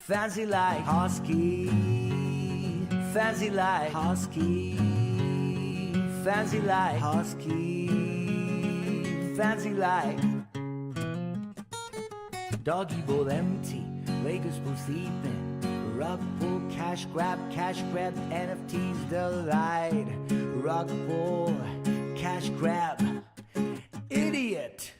Fancy like Husky, fancy like Husky, fancy like Husky, fancy like Doggy bowl empty, Lakers full sleeping, rug pull, cash grab, NFTs delight, rug pull, cash grab, idiot.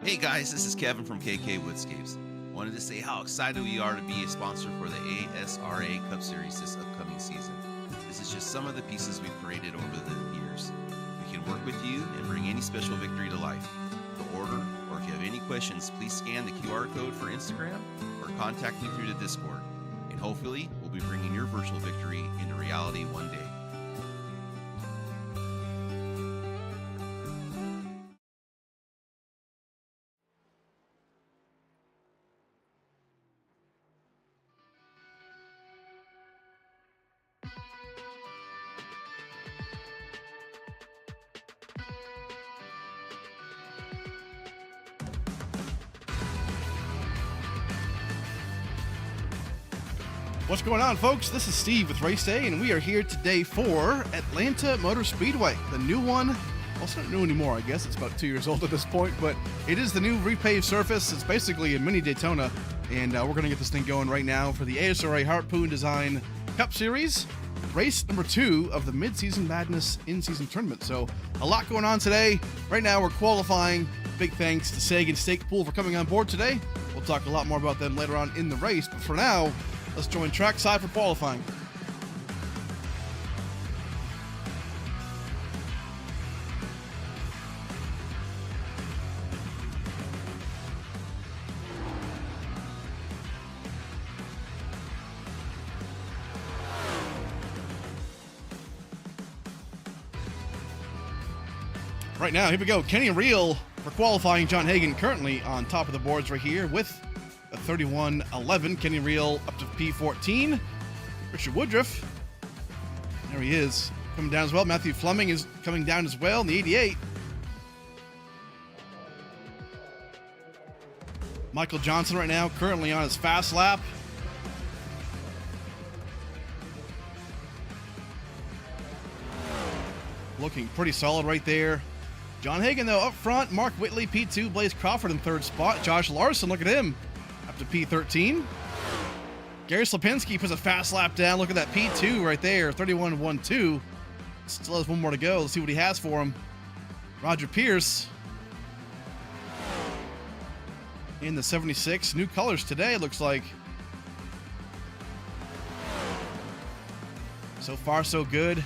Hey guys, this is Kevin from KK Woodscapes. Wanted to say how excited we are to be a sponsor for the ASRA Cup Series this upcoming season. This is just some of the pieces we've created over the years. We can work with you and bring any special victory to life. To order, or if you have any questions, please scan the QR code for Instagram or contact me through the Discord. And hopefully, we'll be bringing your virtual victory into reality one day. What's going on, folks? This is Steve with Race Day, and we are here today for Atlanta Motor Speedway, the new one. Well, it's not new anymore, I guess. It's about 2 years old at this point, but it is the new repaved surface. It's basically a mini Daytona, and we're going to get this thing going right now for the ASRA Harpoon Design Cup Series, race number 2 of the Midseason Madness in-season tournament. So a lot going on today. Right now, we're qualifying. Big thanks to Sagan Stake Pool for coming on board today. We'll talk a lot more about them later on in the race, but for now, let's join trackside for qualifying. Right now, here we go. Kenny Reel for qualifying. John Hagan currently on top of the boards right here with a 31.11. Kenny Reel up to P14. Richard Woodruff, there he is, coming down as well. Matthew Fleming is coming down as well in the 88. Michael Johnson right now currently on his fast lap. Looking pretty solid right there. John Hagan, though, up front. Mark Whitley, P2. Blaze Crawford in third spot. Josh Larson, look at him, up to P13. Gary Slapinski puts a fast lap down. Look at that P2 right there, 31.12. Still has one more to go. Let's see what he has for him. Roger Pierce in the 76. New colors today, it looks like. So far, so good.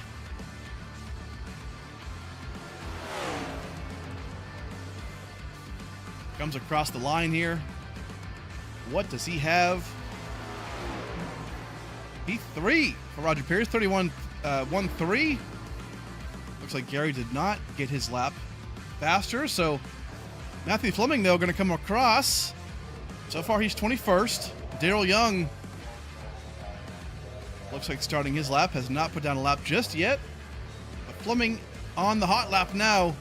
Comes across the line here. What does he have? P3 for Roger Pierce, 31.13. Looks like Gary did not get his lap faster. So Matthew Fleming, though, going to come across. So far, he's 21st. Daryl Young looks like starting his lap. Has not put down a lap just yet. But Fleming on the hot lap now.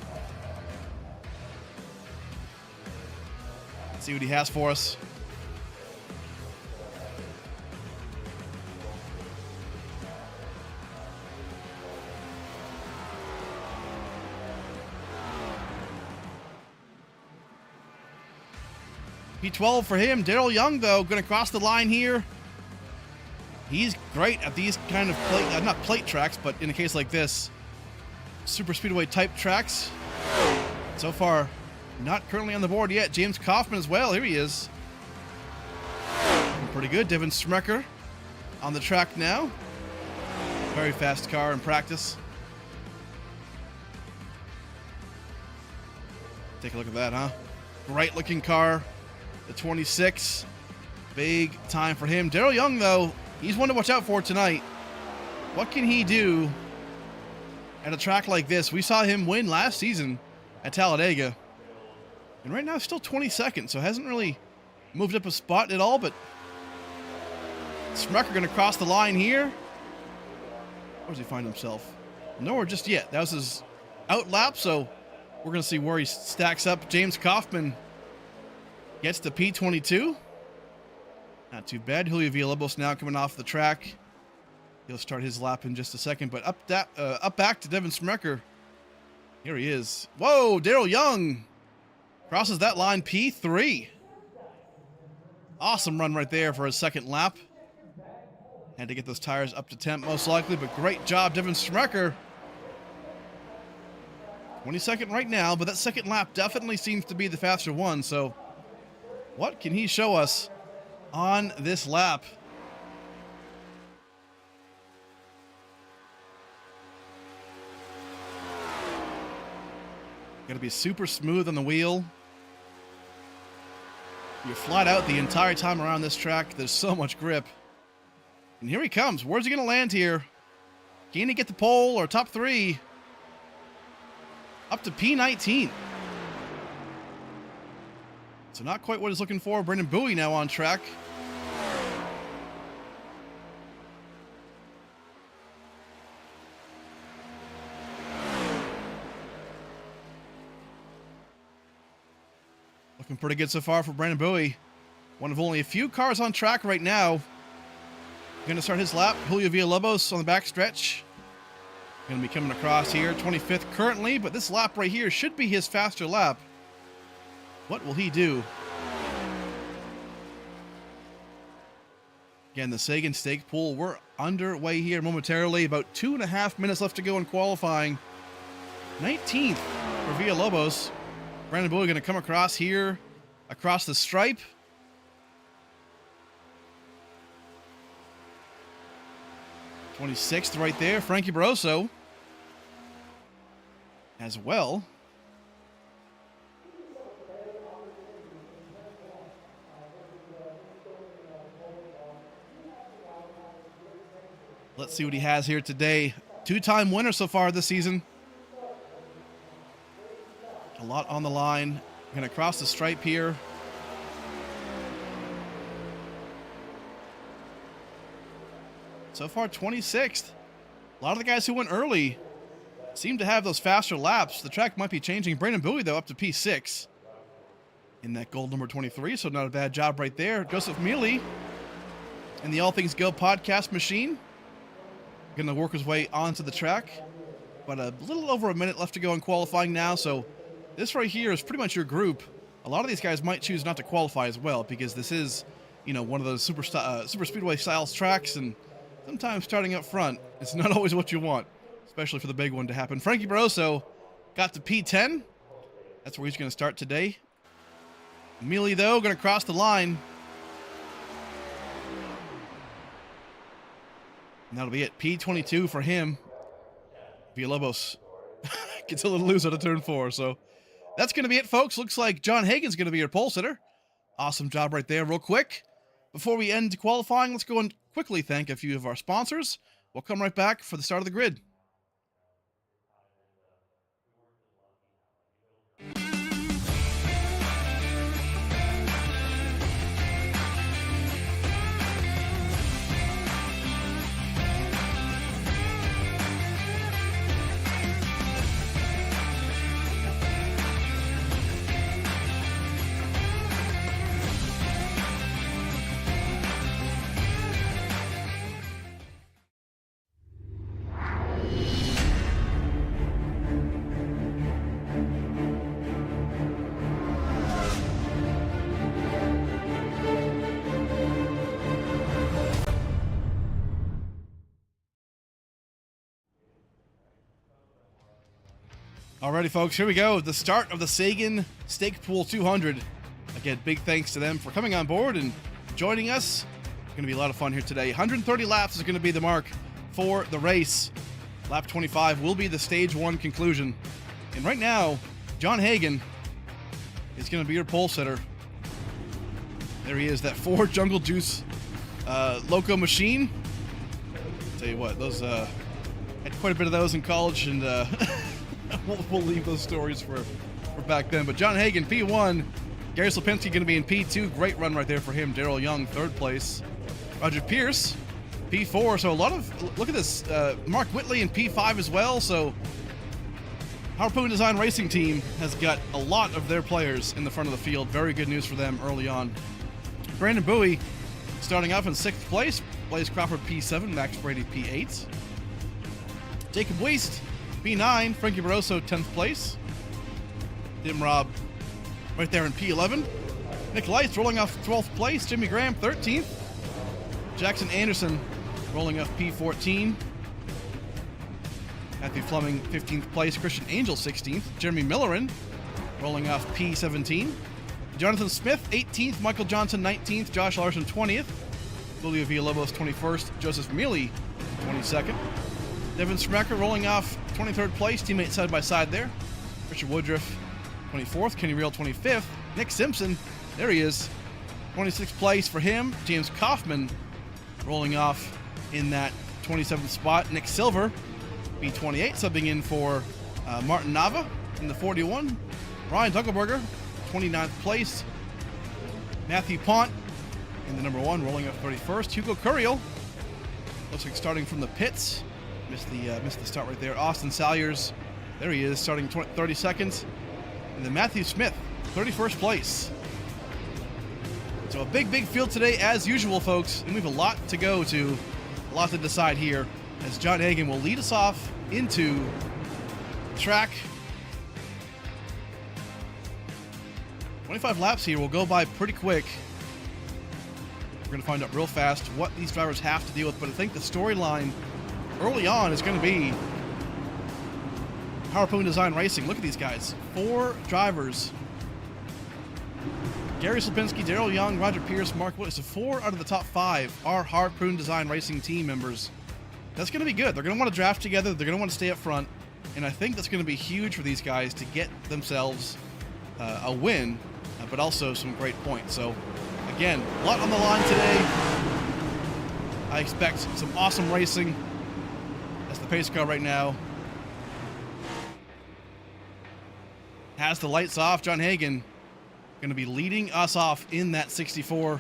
Let's see what he has for us. P12 for him. Daryl Young, though, going to cross the line here. He's great at these kind of plate, not plate tracks, but in a case like this, super speedway type tracks. So far, not currently on the board yet. James Kaufman as well. Here he is. Pretty good. Devin Smecker on the track now. Very fast car in practice. Take a look at that, huh? Great looking car. The 26. Big time for him. Daryl Young, though, he's one to watch out for tonight. What can he do at a track like this? We saw him win last season at Talladega. And right now, still 22nd, so hasn't really moved up a spot at all, but Smecker going to cross the line here. Where does he find himself? Nowhere just yet. That was his out lap, so we're going to see where he stacks up. James Kaufman gets to P22. Not too bad. Julio Villalobos now coming off the track. He'll start his lap in just a second, but up back to Devin Smecker. Here he is. Whoa, Daryl Young crosses that line, P3. Awesome run right there for his second lap. Had to get those tires up to temp most likely, but great job, Devin Smecker. 22nd right now, but that second lap definitely seems to be the faster one, so what can he show us on this lap? Got to be super smooth on the wheel. You're flat out the entire time around this track. There's so much grip. And here he comes. Where's he going to land here? Can he get the pole or top 3? Up to P19. So not quite what he's looking for. Brendan Bowie now on track. Looking pretty good so far for Brandon Bowie. One of only a few cars on track right now. Going to start his lap. Julio Villalobos on the back stretch. Going to be coming across here. 25th currently, but this lap right here should be his faster lap. What will he do? Again, the Sagan stake pool. We're underway here momentarily. About 2.5 minutes left to go in qualifying. 19th for Villalobos. Brandon Bowie going to come across here, across the stripe. 26th right there. Frankie Barroso as well. Let's see what he has here today. 2-time winner so far this season. A lot on the line. Going to cross the stripe here. So far, 26th. A lot of the guys who went early seem to have those faster laps. The track might be changing. Brandon Bowie, though, up to P6 in that gold number 23, so not a bad job right there. Joseph Mealy in the All Things Go podcast machine. Going to work his way onto the track. But a little over a minute left to go in qualifying now, so this right here is pretty much your group. A lot of these guys might choose not to qualify as well because this is, you know, one of those super speedway styles tracks, and sometimes starting up front, it's not always what you want, especially for the big one to happen. Frankie Barroso got to P10. That's where he's going to start today. Mealy, though, going to cross the line. And that'll be it. P22 for him. Villalobos gets a little loose out of turn 4, so that's going to be it, folks. Looks like John Hagan's going to be your pole sitter. Awesome job right there. Real quick, before we end qualifying, let's go and quickly thank a few of our sponsors. We'll come right back for the start of the grid. Alrighty, folks, here we go. The start of the Sagan Stake Pool 200. Again, big thanks to them for coming on board and joining us. It's going to be a lot of fun here today. 130 laps is going to be the mark for the race. Lap 25 will be the stage 1 conclusion. And right now, John Hagan is going to be your pole sitter. There he is, that Ford Jungle Juice Loco machine. Tell you what, those had quite a bit of those in college, and we'll leave those stories for back then. But John Hagan, P1. Gary Slopinski going to be in P2. Great run right there for him. Daryl Young, 3rd place. Roger Pierce P4. So a lot of, look at this, Mark Whitley in P5 as well. So Harpoon Design Racing Team has got a lot of their players in the front of the field. Very good news for them early on. Brandon Bowie starting off in 6th place. Blaze Crawford P7, Max Brady P8. Jacob Weist P9, Frankie Barroso 10th place. Dim Rob right there in P11. Nick Lights rolling off 12th place. Jimmy Graham 13th. Jackson Anderson rolling off P14. Matthew Fleming 15th place. Christian Angel 16th. Jeremy Millerin rolling off P17. Jonathan Smith 18th. Michael Johnson 19th. Josh Larson 20th. Julio Villalobos 21st. Joseph Mealy 22nd. Devin Smacker rolling off 23rd place. Teammate side by side there. Richard Woodruff 24th. Kenny Real 25th. Nick Simpson, there he is. 26th place for him. James Kaufman rolling off in that 27th spot. Nick Silver, B28, subbing in for Martin Nava in the 41. Ryan Dunkelberger, 29th place. Matthew Pont in the number 1, rolling up 31st. Hugo Curiel, looks like starting from the pits. Missed the start right there. Austin Salyers, there he is, starting 32nd. And then Matthew Smith, 31st place. So a big field today as usual, folks. And we have a lot to go to, a lot to decide here, as John Hagan will lead us off into track. 25 laps here will go by pretty quick. We're going to find out real fast what these drivers have to deal with, but I think the storyline early on is going to be Harpoon Design Racing. Look at these guys. 4 drivers. Gary Slipinski, Daryl Young, Roger Pierce, Mark Wood. So 4 out of the top 5 are Harpoon Design Racing team members. That's going to be good. They're going to want to draft together. They're going to want to stay up front. And I think that's going to be huge for these guys to get themselves a win, but also some great points. So again, a lot on the line today. I expect some awesome racing. That's the pace car right now. Has the lights off. John Hagan going to be leading us off in that 64.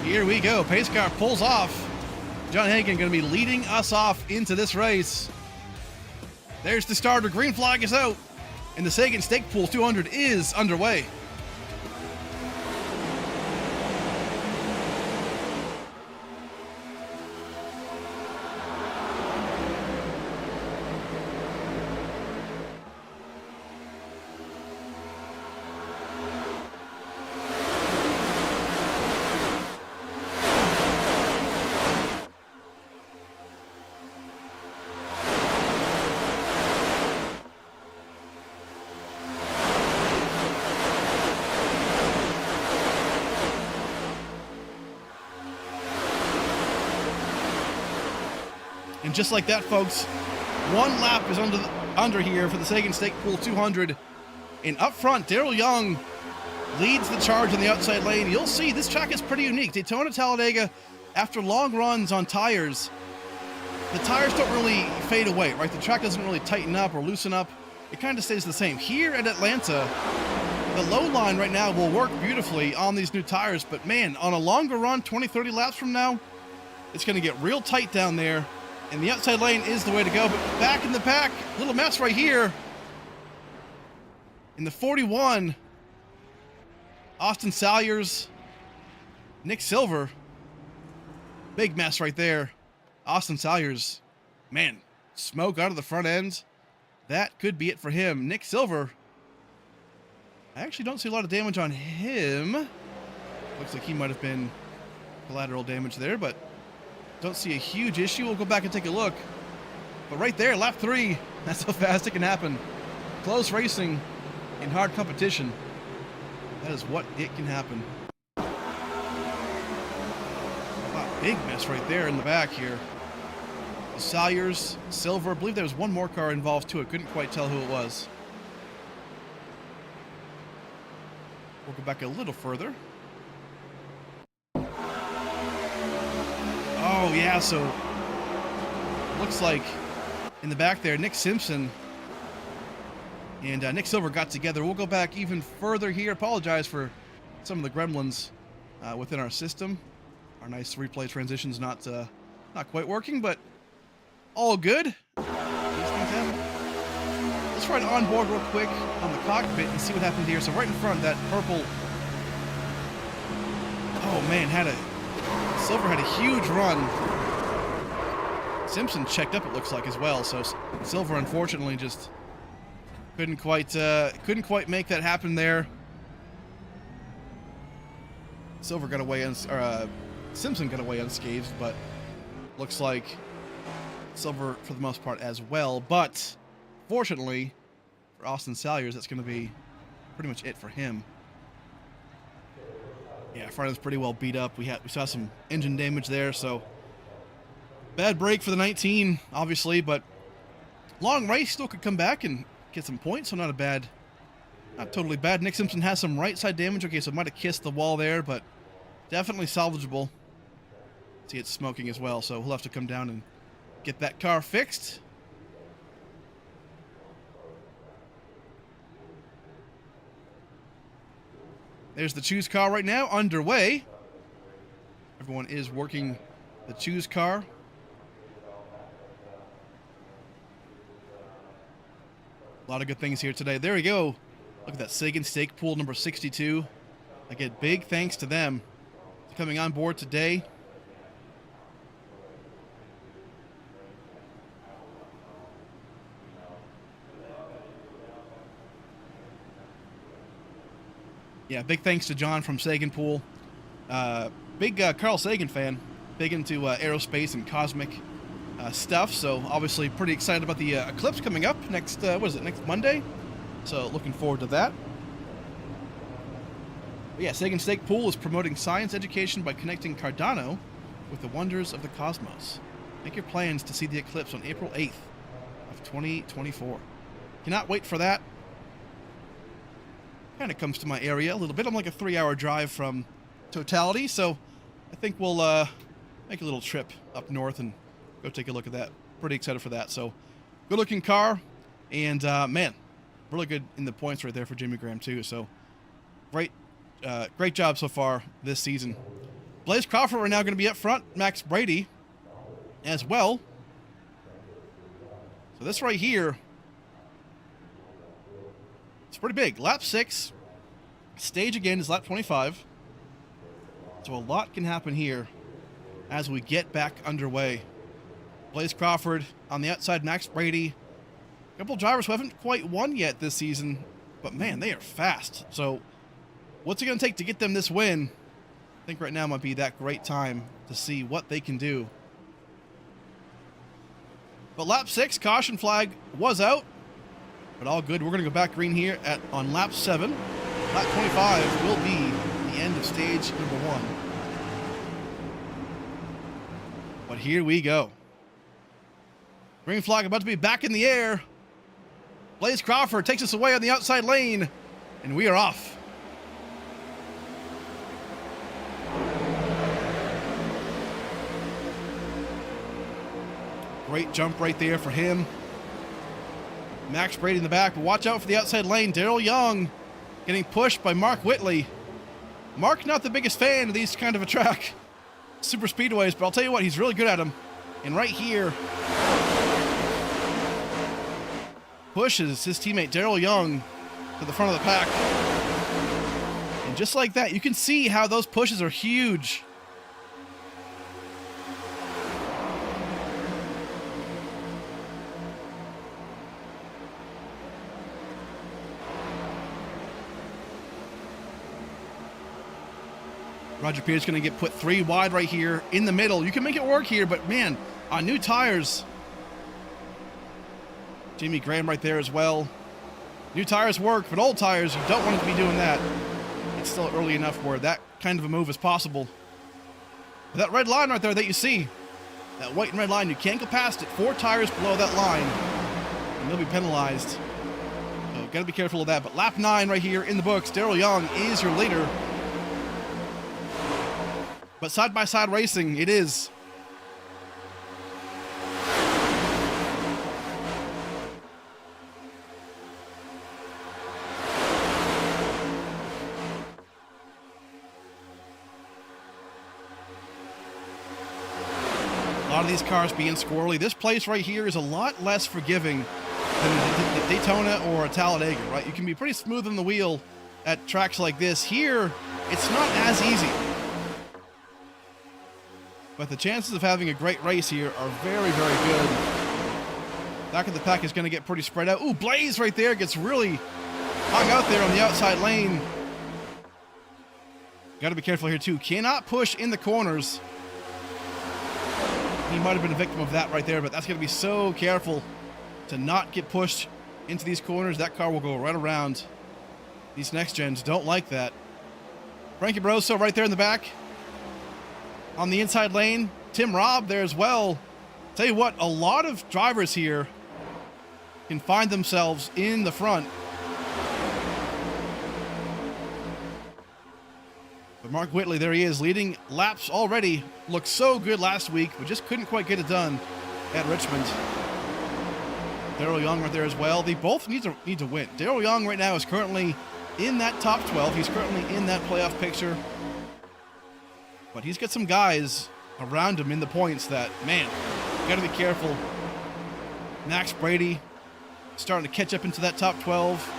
Here we go. Pace car pulls off. John Hagan going to be leading us off into this race. There's the starter. Green flag is out. And the Sagan Stake Pool 200 is underway. And just like that, folks, 1 lap is under here for the Sagan Stake Pool 200. And up front, Daryl Young leads the charge in the outside lane. You'll see this track is pretty unique. Daytona Talladega, after long runs on tires, the tires don't really fade away, right? The track doesn't really tighten up or loosen up. It kind of stays the same. Here at Atlanta, the low line right now will work beautifully on these new tires. But man, on a longer run, 20, 30 laps from now, it's going to get real tight down there. And the outside lane is the way to go, but back in the pack, little mess right here. In the 41, Austin Salyers, Nick Silver. Big mess right there. Austin Salyers, man, smoke out of the front end. That could be it for him. Nick Silver, I actually don't see a lot of damage on him. Looks like he might have been collateral damage there, but don't see a huge issue. We'll go back and take a look. But right there, lap 3, that's how fast it can happen. Close racing in hard competition. That is what it can happen. Wow, big mess right there in the back here. Salyers, Silver, I believe there was one more car involved too. I couldn't quite tell who it was. We'll go back a little further. Oh, yeah, so looks like in the back there, Nick Simpson and Nick Silver got together. We'll go back even further here. Apologize for some of the gremlins within our system. Our nice replay transition's not quite working, but all good. These things happen. Let's try to onboard real quick on the cockpit and see what happened here. So right in front, that purple. Oh man, Silver had a huge run. Simpson checked up, it looks like, as well. So Silver, unfortunately, just couldn't quite make that happen there. Silver got away, Simpson got away unscathed, but looks like Silver for the most part as well. But fortunately for Austin Salyers, that's going to be pretty much it for him. Yeah, front end's pretty well beat up. We saw some engine damage there, so bad break for the 19, obviously, but long race, still could come back and get some points, so not totally bad. Nick Simpson has some right side damage. Okay, so might have kissed the wall there, but definitely salvageable. See, it's smoking as well, so he'll have to come down and get that car fixed. There's the choose car right now, underway. Everyone is working the choose car. A lot of good things here today. There we go. Look at that Sagan stake pool number 62. Again, big thanks to them for coming on board today. Yeah, big thanks to John from Sagan Pool. Big Carl Sagan fan. Big into aerospace and cosmic stuff. So obviously pretty excited about the eclipse coming up next, next Monday? So looking forward to that. But yeah, Sagan Stake Pool is promoting science education by connecting Cardano with the wonders of the cosmos. Make your plans to see the eclipse on April 8th of 2024. Cannot wait for that. Kind of comes to my area a little bit. I'm like a 3-hour drive from Totality, so I think we'll make a little trip up north and go take a look at that. Pretty excited for that. So, good looking car, and man, really good in the points right there for Jimmy Graham too. So, great job so far this season. Blaze Crawford are now going to be up front. Max Brady as well. So this right here, it's pretty big. Lap 6. Stage again is lap 25. So a lot can happen here as we get back underway. Blaze Crawford on the outside, Max Brady. A couple drivers who haven't quite won yet this season, but man, they are fast. So what's it going to take to get them this win? I think right now might be that great time to see what they can do. But lap 6, caution flag was out. But all good. We're going to go back green here on lap 7. Lap 25 will be the end of stage number 1. But here we go. Green flag about to be back in the air. Blaze Crawford takes us away on the outside lane, and we are off. Great jump right there for him. Max Brady in the back, but watch out for the outside lane. Daryl Young getting pushed by Mark Whitley. Mark, not the biggest fan of these kind of a track, super speedways, but I'll tell you what, he's really good at them. And right here, pushes his teammate Daryl Young to the front of the pack. And just like that, you can see how those pushes are huge. Roger Pierce going to get put 3 wide right here in the middle. You can make it work here, but man, on new tires. Jamie Graham right there as well. New tires work, but old tires, you don't want to be doing that. It's still early enough where that kind of a move is possible. But that red line right there that you see, that white and red line, you can't go past it. 4 tires below that line, and you'll be penalized. So got to be careful of that. But lap 9 right here in the books. Daryl Young is your leader. But side-by-side racing, it is. lot of these cars being squirrely. This place right here is a lot less forgiving than Daytona or a Talladega, right? You can be pretty smooth on the wheel at tracks like this. Here, it's not as easy. But the chances of having a great race here are very, very good. Back of the pack is going to get pretty spread out. Ooh, Blaze right there gets really hung out there on the outside lane. Got to be careful here too. Cannot push in the corners. He might have been a victim of that right there, but that's going to be so careful to not get pushed into these corners. That car will go right around. These next gens don't like that. Frankie Barroso right there in the back. On the inside lane, Tim Robb there as well. Tell you what, a lot of drivers here can find themselves in the front. But Mark Whitley, there he is, leading laps already. Looked so good last week, but just couldn't quite get it done at Richmond. Darrell Young right there as well. They both need to win. Darrell Young right now is currently in that top 12. He's currently in that playoff picture. But he's got some guys around him in the points that, man, you got to be careful. Max Brady starting to catch up into that top 12.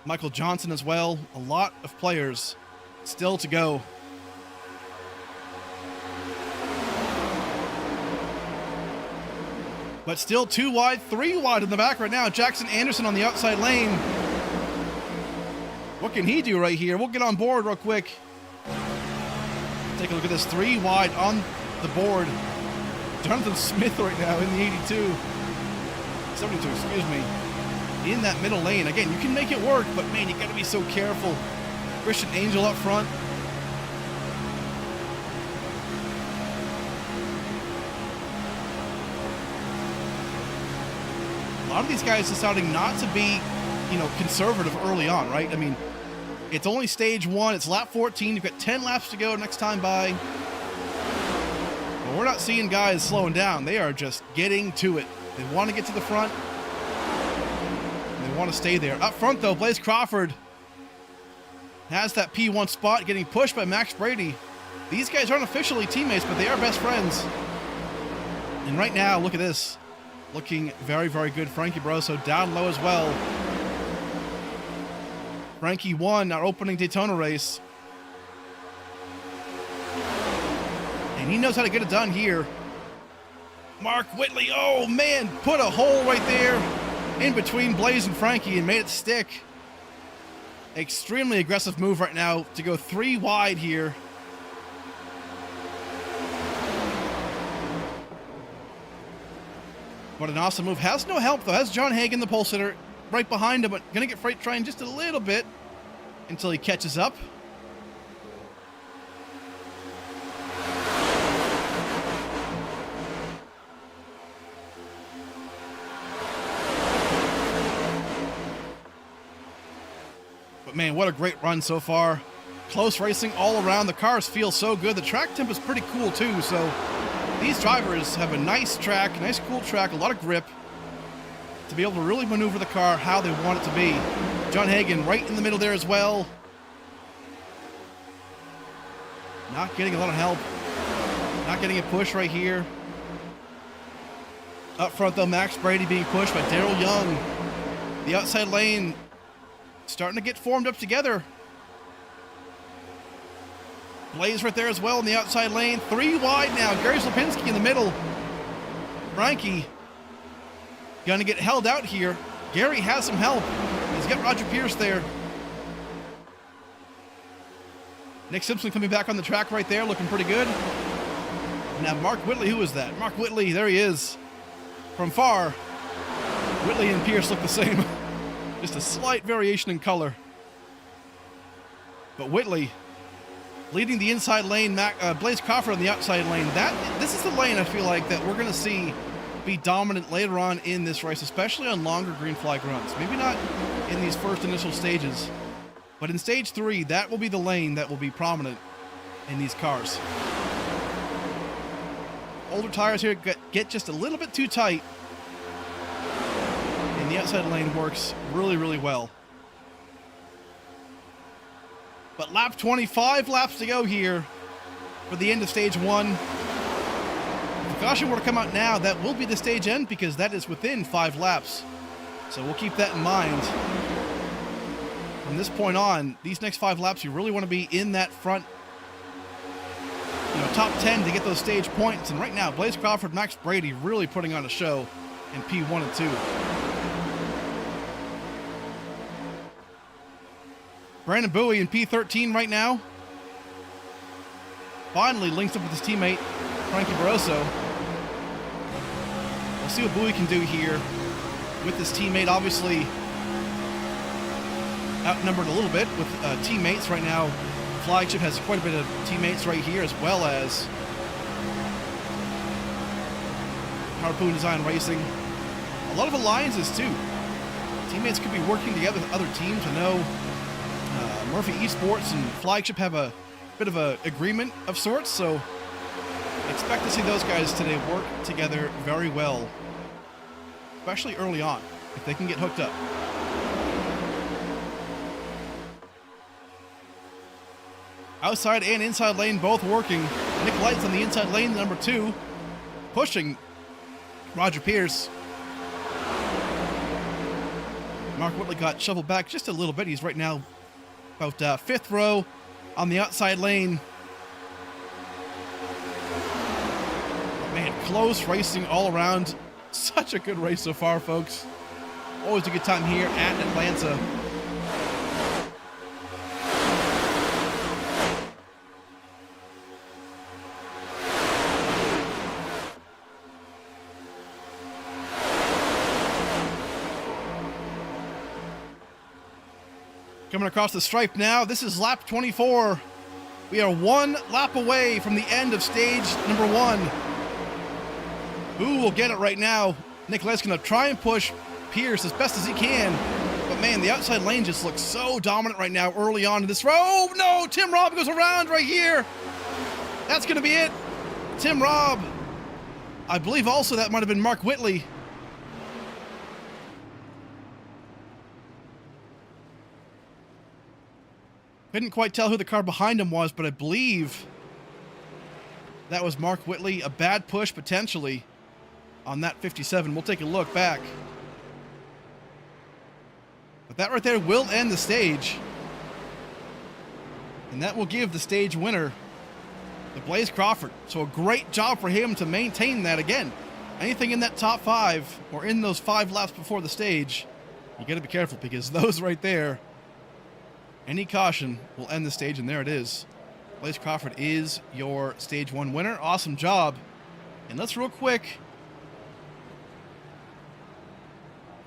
Michael Johnson as well. A lot of players still to go. But still 2 wide, 3 wide in the back right now. Jackson Anderson on the outside lane. What can he do right here? We'll get on board real quick. Take a look at this, 3 wide on the board. Jonathan Smith right now in the 82. 72, excuse me. In that middle lane. Again, you can make it work, but man, you got to be so careful. Christian Angel up front. A lot of these guys deciding not to be, conservative early on, right? I mean, it's only stage 1. It's lap 14. You've got 10 laps to go next time by. But we're not seeing guys slowing down. They are just getting to it. They want to get to the front. Want to stay there. Up front though, Blaze Crawford has that P1 spot, getting pushed by Max Brady. These guys aren't officially teammates, but they are best friends. And right now, look at this. Looking very, very good. Frankie Barroso down low as well. Frankie won our opening Daytona race. And he knows how to get it done here. Mark Whitley, oh man, put a hole right there in between Blaze and Frankie and made it stick. Extremely aggressive move right now to go 3 wide here. What an awesome move. Has no help though. Has John Hagan, the pole sitter, right behind him, but gonna get freight trained just a little bit until he catches up. Man, what a great run so far. Close racing all around. The cars feel so good. The track temp is pretty cool too. So these drivers have a nice track, nice cool track, a lot of grip to be able to really maneuver the car how they want it to be. John Hagan right in the middle there as well. Not getting a lot of help. Not getting a push right here. Up front though, Max Brady being pushed by Darrell Young. The outside lane starting to get formed up together. Blaze right there as well in the outside lane. 3 wide now. Gary Slapinski in the middle. Frankie gonna get held out here. Gary has some help. He's got Roger Pierce there. Nick Simpson coming back on the track right there, looking pretty good. Now Mark Whitley, who is that? Mark Whitley, there he is. From far, Whitley and Pierce look the same. Just a slight variation in color. But Whitley leading the inside lane, Blaze Crawford on the outside lane. This is the lane I feel like that we're going to see be dominant later on in this race, especially on longer green flag runs. Maybe not in these first initial stages, but in stage 3, that will be the lane that will be prominent in these cars. Older tires here get just a little bit too tight. And the outside lane works really, really well. But lap 25 laps to go here. for the end of stage 1. If the caution were to come out now, that will be the stage end because that is within 5 laps. So we'll keep that in mind. From this point on, these next 5 laps, you really want to be in that front, top 10 to get those stage points. And right now, Blaze Crawford, Max Brady really putting on a show in P1 and 2. Brandon Bowie in P13 right now. Finally links up with his teammate, Frankie Barroso. We'll see what Bowie can do here with his teammate. Obviously outnumbered a little bit with teammates right now. Flagship has quite a bit of teammates right here, as well as Harpoon Design Racing. A lot of alliances too. Teammates could be working together with other teams. I know Murphy Esports and Flagship have a bit of an agreement of sorts, so expect to see those guys today work together very well, especially early on, if they can get hooked up. Outside and inside lane both working. Nick Light's on the inside lane, number 2, pushing Roger Pierce. Mark Whitley got shoveled back just a little bit. He's right now about 5th row on the outside lane. Man, close racing all around. Such a good race so far, folks. Always a good time here at Atlanta. Coming across the stripe now. This is lap 24. We are 1 lap away from the end of stage number 1. Who will get it right now? Nicolette's going to try and push Pierce as best as he can. But man, the outside lane just looks so dominant right now early on in this row. Oh, no, Tim Robb goes around right here. That's going to be it. Tim Robb. I believe also that might have been Mark Whitley. Couldn't quite tell who the car behind him was, but I believe that was Mark Whitley. A bad push, potentially, on that 57. We'll take a look back. But that right there will end the stage. And that will give the stage winner to Blaze Crawford. So a great job for him to maintain that again. Anything in that top 5, or in those 5 laps before the stage, you got to be careful, because those right there, any caution will end the stage, and there it is. Blaze Crawford is your stage 1 winner. Awesome job. And let's real quick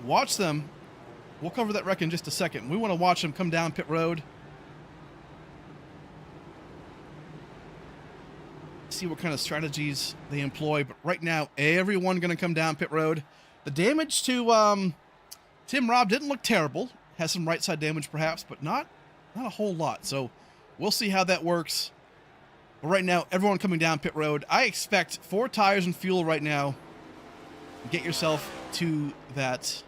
watch them. We'll cover that wreck in just a second. We want to watch them come down pit road. See what kind of strategies they employ. But right now, everyone going to come down pit road. The damage to Tim Robb didn't look terrible. Has some right side damage perhaps, but not a whole lot. So we'll see how that works. But right now, everyone coming down pit road. I expect 4 tires and fuel right now. Get yourself to that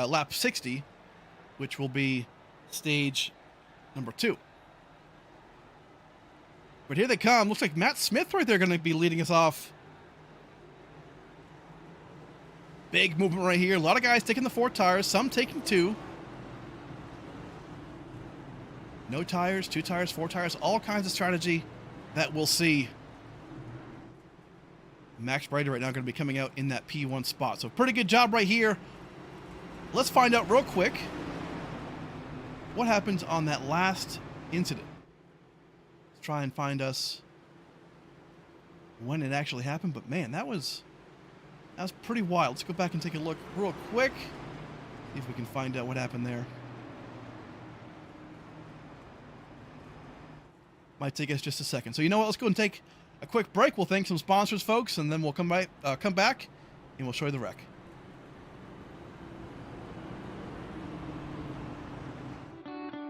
lap 60, which will be stage number 2. But here they come. Looks like Matt Smith right there going to be leading us off. Big movement right here. A lot of guys taking the 4 tires, some taking 2. No tires, 2 tires, 4 tires, all kinds of strategy that we'll see. Max Brady right now going to be coming out in that P1 spot. So pretty good job right here. Let's find out real quick what happened on that last incident. Let's try and find us when it actually happened. But man, that was pretty wild. Let's go back and take a look real quick. See if we can find out what happened there. Might take us just a second. So you know what? Let's go and take a quick break. We'll thank some sponsors, folks, and then we'll come back and we'll show you the wreck.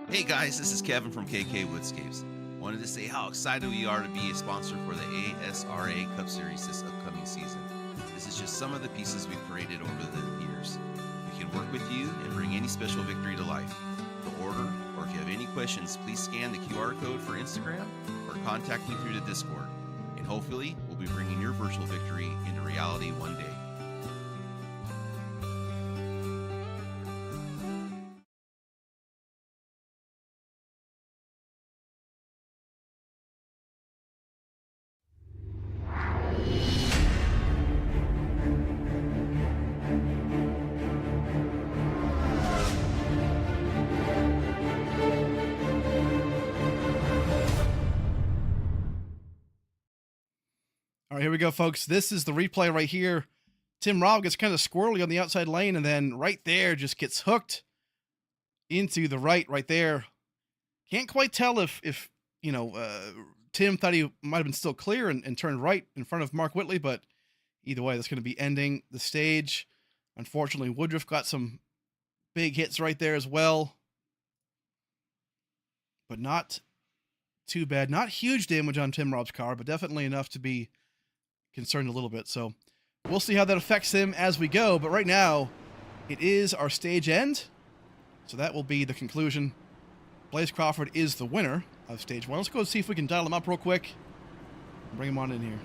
Hey guys, this is Kevin from KK Woodscapes. Wanted to say how excited we are to be a sponsor for the ASRA Cup Series this upcoming season. This is just some of the pieces we've created over the years. We can work with you and bring any special victory to life. To order or if you have any questions, please scan the QR code for Instagram or contact me through the Discord. And hopefully, we'll be bringing your virtual victory into reality one day. All right, here we go, folks. This is the replay right here. Tim Robb gets kind of squirrely on the outside lane, and then right there just gets hooked into the right there. Can't quite tell if Tim thought he might have been still clear and turned right in front of Mark Whitley, but either way, that's going to be ending the stage. Unfortunately, Woodruff got some big hits right there as well, but not too bad. Not huge damage on Tim Robb's car, but definitely enough to be concerned a little bit. So we'll see how that affects him as we go. But right now, it is our stage end. So that will be the conclusion. Blaze Crawford is the winner of stage 1. Let's go see if we can dial him up real quick and bring him on in here.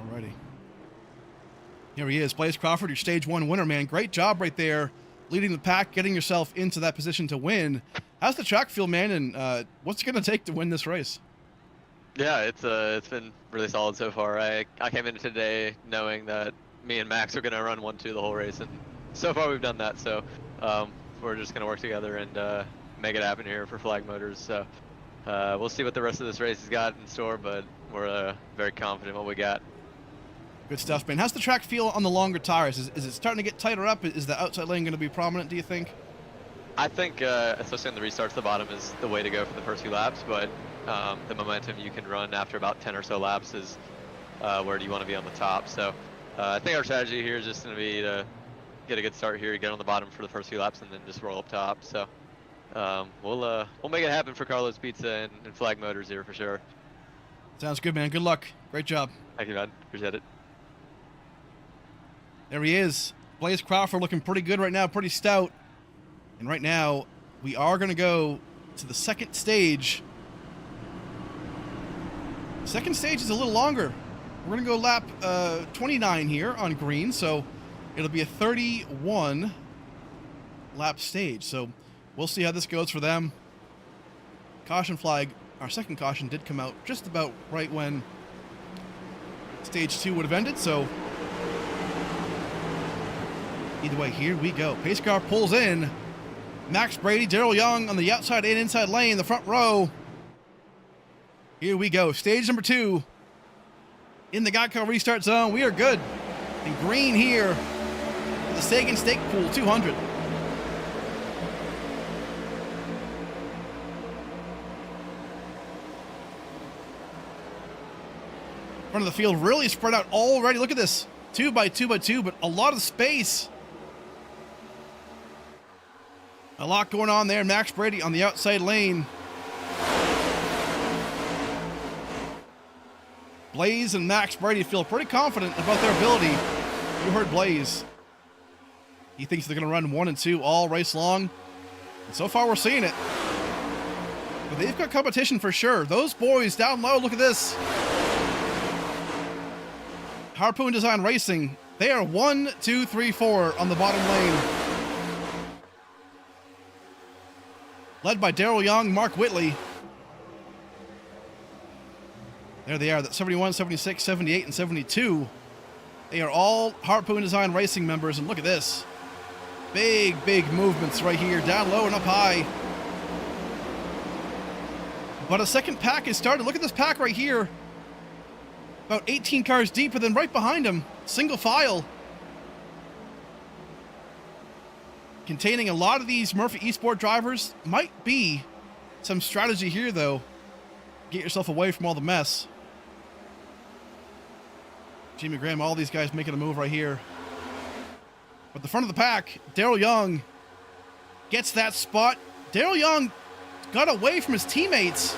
Alrighty. Here he is, Blaze Crawford, your stage 1 winner, man. Great job right there, leading the pack, getting yourself into that position to win. How's the track feel, man, and what's it going to take to win this race? Yeah, it's been really solid so far. I came in today knowing that me and Max are going to run 1-2 the whole race, and so far we've done that. So we're just going to work together and make it happen here for Flag Motors. So we'll see what the rest of this race has got in store, but we're very confident in what we got. Good stuff, man. How's the track feel on the longer tires? Is it starting to get tighter up? Is the outside lane going to be prominent, do you think? I think, especially on the restarts, the bottom is the way to go for the first few laps, but the momentum you can run after about 10 or so laps is where do you want to be on the top. So I think our strategy here is just going to be to get a good start here, get on the bottom for the first few laps, and then just roll up top. So we'll make it happen for Carlos Pizza and Flag Motors here for sure. Sounds good, man. Good luck. Great job. Thank you, man. Appreciate it. There he is. Blaze Crawford looking pretty good right now, pretty stout. And right now, we are going to go to the second stage. Second stage is a little longer. We're going to go lap 29 here on green, so it'll be a 31 lap stage. So we'll see how this goes for them. Caution flag, our second caution did come out just about right when stage 2 would have ended, so either way, here we go. Pace car pulls in. Max Brady, Daryl Young on the outside and inside lane, the front row. Here we go. Stage number 2 in the Geico restart zone. We are good. In green here for the Sagan Stake Pool 200. Front of the field really spread out already. Look at this. 2 by 2 by 2, but a lot of space. A lot going on there. Max Brady on the outside lane. Blaze and Max Brady feel pretty confident about their ability. You heard Blaze. He thinks they're going to run 1 and 2 all race long. And so far, we're seeing it. But they've got competition for sure. Those boys down low, look at this. Harpoon Design Racing. They are 1, 2, 3, 4 on the bottom lane. Led by Daryl Young, Mark Whitley. There they are, that's 71, 76, 78, and 72. They are all Harpoon Design Racing members, and look at this. Big, big movements right here, down low and up high. But a second pack is started. Look at this pack right here. About 18 cars deep, and then right behind them, single file. Containing a lot of these Murphy Esport drivers. Might be some strategy here, though. Get yourself away from all the mess. Jimmy Graham, all these guys making a move right here. But the front of the pack, Daryl Young gets that spot. Daryl Young got away from his teammates.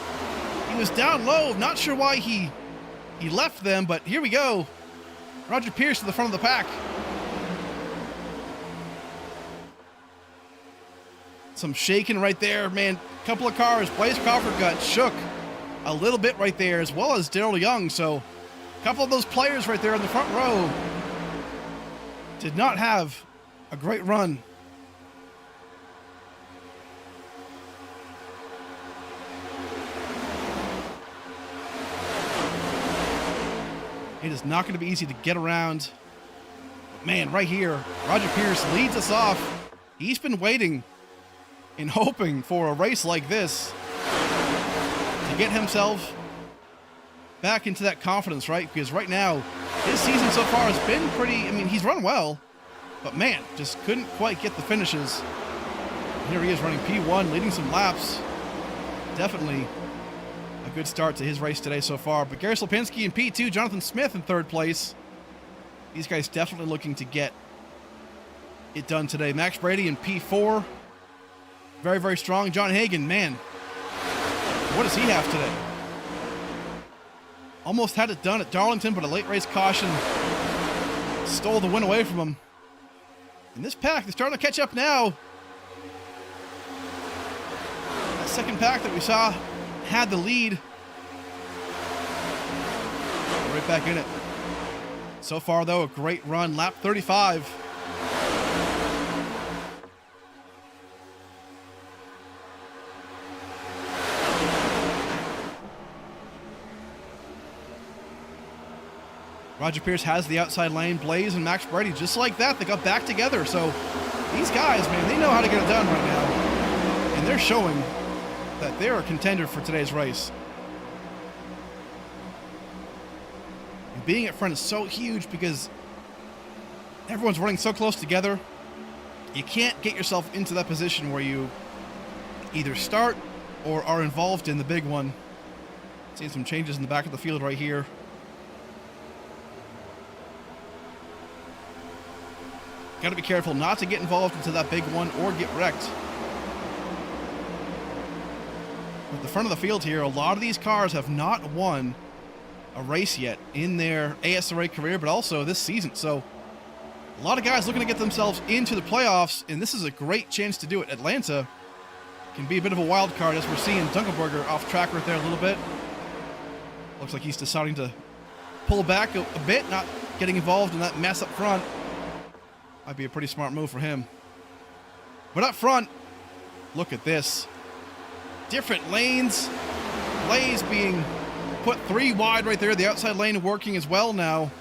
He was down low. Not sure why he He left them, but here we go. Roger Pierce to the front of the pack. Some shaking right there, man. Couple of cars. Blaze Crawford got shook a little bit right there, as well as Darrell Young. So a couple of those players right there in the front row did not have a great run. It is not going to be easy to get around. But man, right here, Roger Pierce leads us off. He's been waiting and hoping for a race like this to get himself back into that confidence, right? Because right now, his season so far has been pretty, I mean, he's run well, but man, just couldn't quite get the finishes. Here he is running P1, leading some laps. Definitely a good start to his race today so far. But Gary Slopinski in P2, Jonathan Smith in third place. These guys definitely looking to get it done today. Max Brady in P4. Very, very strong. John Hagan, man, what does he have today? Almost had it done at Darlington, but a late race caution stole the win away from him. In this pack, they're starting to catch up now. That second pack that we saw had the lead. Right back in it. So far, though, a great run. Lap 35. Roger Pierce has the outside lane. Blaze and Max Brady, just like that, they got back together. So these guys, man, they know how to get it done right now. And they're showing that they're a contender for today's race. And being at front is so huge because everyone's running so close together. You can't get yourself into that position where you either start or are involved in the big one. Seeing some changes in the back of the field right here. Got to be careful not to get involved into that big one or get wrecked. At the front of the field here, a lot of these cars have not won a race yet in their ASRA career, but also this season. So a lot of guys looking to get themselves into the playoffs, and this is a great chance to do it. Atlanta can be a bit of a wild card, as we're seeing Dunkelberger off track right there a little bit. Looks like he's deciding to pull back a bit, not getting involved in that mess up front. Might be a pretty smart move for him. But up front, look at this. Different lanes. Blaze being put 3 wide right there. The outside lane working as well now.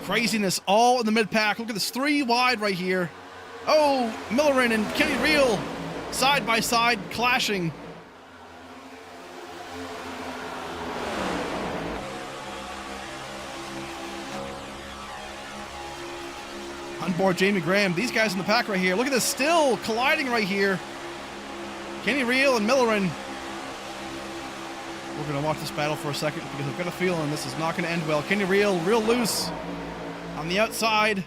Craziness all in the mid-pack. Look at this 3 wide right here. Oh, Millerin and Kenny Reel side by side clashing. On board Jamie Graham. These guys in the pack right here. Look at this, still colliding right here. Kenny Reel and Millerin. We're going to watch this battle for a second because I've got a feeling this is not going to end well. Kenny Reel real loose on the outside.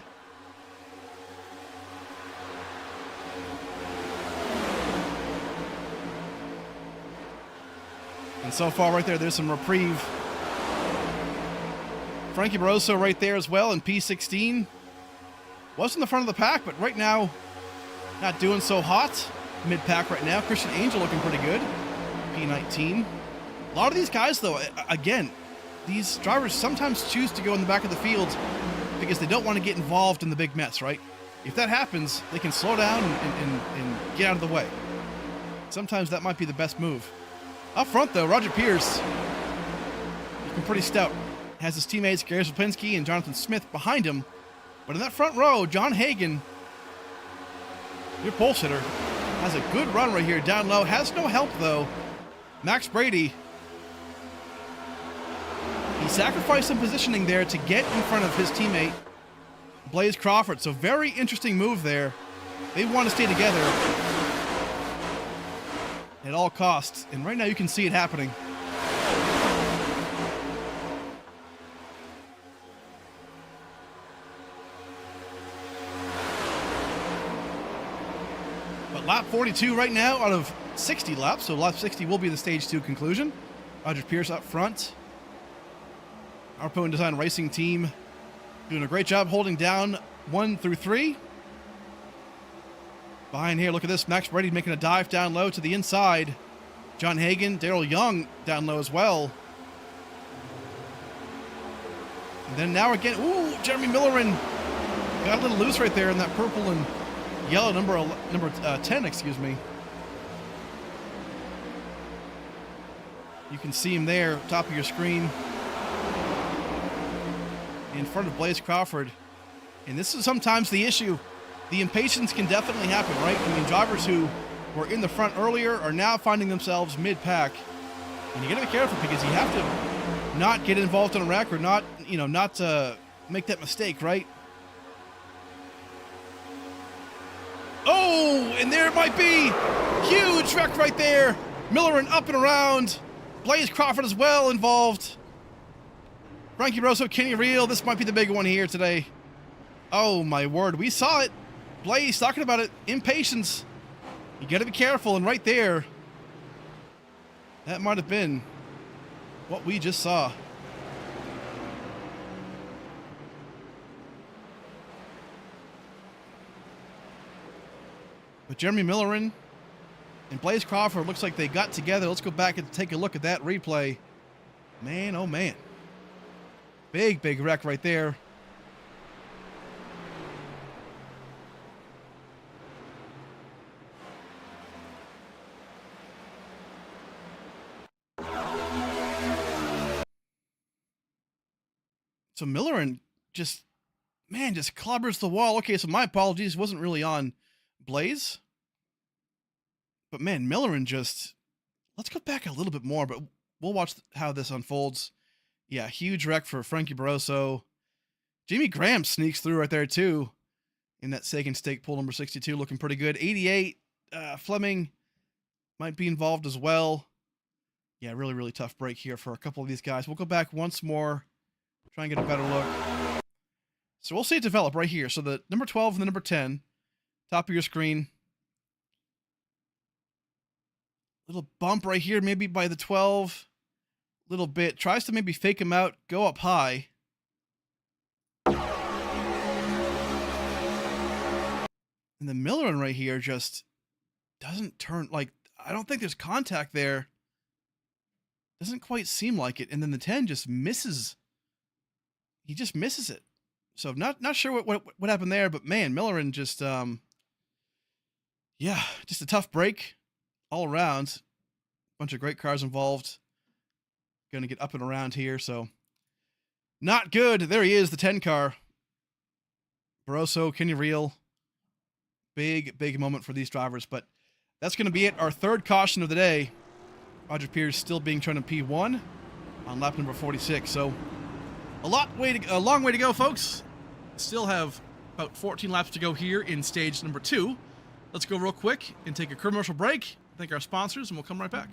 And so far right there, there's some reprieve. Frankie Barroso right there as well in P16. Was in the front of the pack, but right now, not doing so hot. Mid-pack right now. Christian Angel looking pretty good. P19. A lot of these guys, though, again, these drivers sometimes choose to go in the back of the field because they don't want to get involved in the big mess, right? If that happens, they can slow down and get out of the way. Sometimes that might be the best move. Up front, though, Roger Pierce, looking pretty stout. Has his teammates Gary Slopinski and Jonathan Smith behind him. But in that front row, John Hagan, your pole sitter, has a good run right here down low. Has no help, though. Max Brady, he sacrificed some positioning there to get in front of his teammate, Blaze Crawford. So very interesting move there. They want to stay together at all costs. And right now you can see it happening. Lap 42 right now out of 60 laps, so lap 60 will be the stage 2 conclusion. Roger Pierce up front. Our Pone Design Racing team doing a great job holding down 1 through 3. Behind here, look at this. Max Brady making a dive down low to the inside. John Hagan, Daryl Young down low as well. And then now again, ooh, Jeremy Millerin got a little loose right there in that purple and yellow number 10, excuse me. You can see him there, top of your screen, in front of Blaze Crawford. And this is sometimes the issue. The impatience can definitely happen, right? I mean, drivers who were in the front earlier are now finding themselves mid-pack. And you gotta be careful because you have to not get involved in a wreck or not, not make that mistake, right? Oh, and there it might be. Huge wreck right there. Millerin up and around. Blaze Crawford as well involved. Frankie Rosso, Kenny Reel. This might be the big one here today. Oh, my word. We saw it. Blaze talking about it. Impatience. You got to be careful. And right there, that might have been what we just saw. But Jeremy Millerin and Blaze Crawford looks like they got together. Let's go back and take a look at that replay. Man, oh man. Big wreck right there. So Millerin just clobbers the wall. Okay, so my apologies. Wasn't really on Blaze. But man, Millerin let's go back a little bit more, but we'll watch how this unfolds. Yeah, huge wreck for Frankie Barroso. Jamie Graham sneaks through right there too in that Sagan stake pool number 62, looking pretty good. 88, Fleming might be involved as well. Yeah, really tough break here for a couple of these guys. We'll go back once more, try and get a better look. So we'll see it develop right here. So the number 12 and the number 10, top of your screen. Little bump right here, maybe by the 12. Little bit. Tries to maybe fake him out, go up high. And the Millerin right here just doesn't turn, like, I don't think there's contact there. Doesn't quite seem like it. And then the 10 just misses. He just misses it. So not sure what happened there, but man, Millerin just, yeah, just a tough break all around. Bunch of great cars involved. Going to get up and around here, so not good. There he is, the 10 car. Barroso, Kenny Reel. Big moment for these drivers, but that's going to be it. Our third caution of the day. Roger Pierce still being turned to P1 on lap number 46. So a long way to go, folks. Still have about 14 laps to go here in stage number 2. Let's go real quick and take a commercial break. Thank our sponsors, and we'll come right back.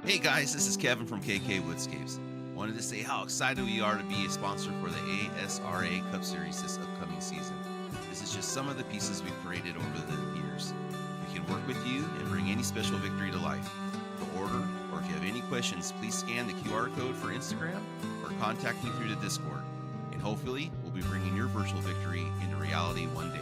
Hey guys, this is Kevin from KK Woodscapes. Wanted to say how excited we are to be a sponsor for the ASRA Cup Series this upcoming season. This is just some of the pieces we've created over the years. We can work with you and bring any special victory to life. To order, or if you have any questions, please scan the QR code for Instagram or contact me through the Discord. And hopefully, we'll be bringing your virtual victory into reality one day.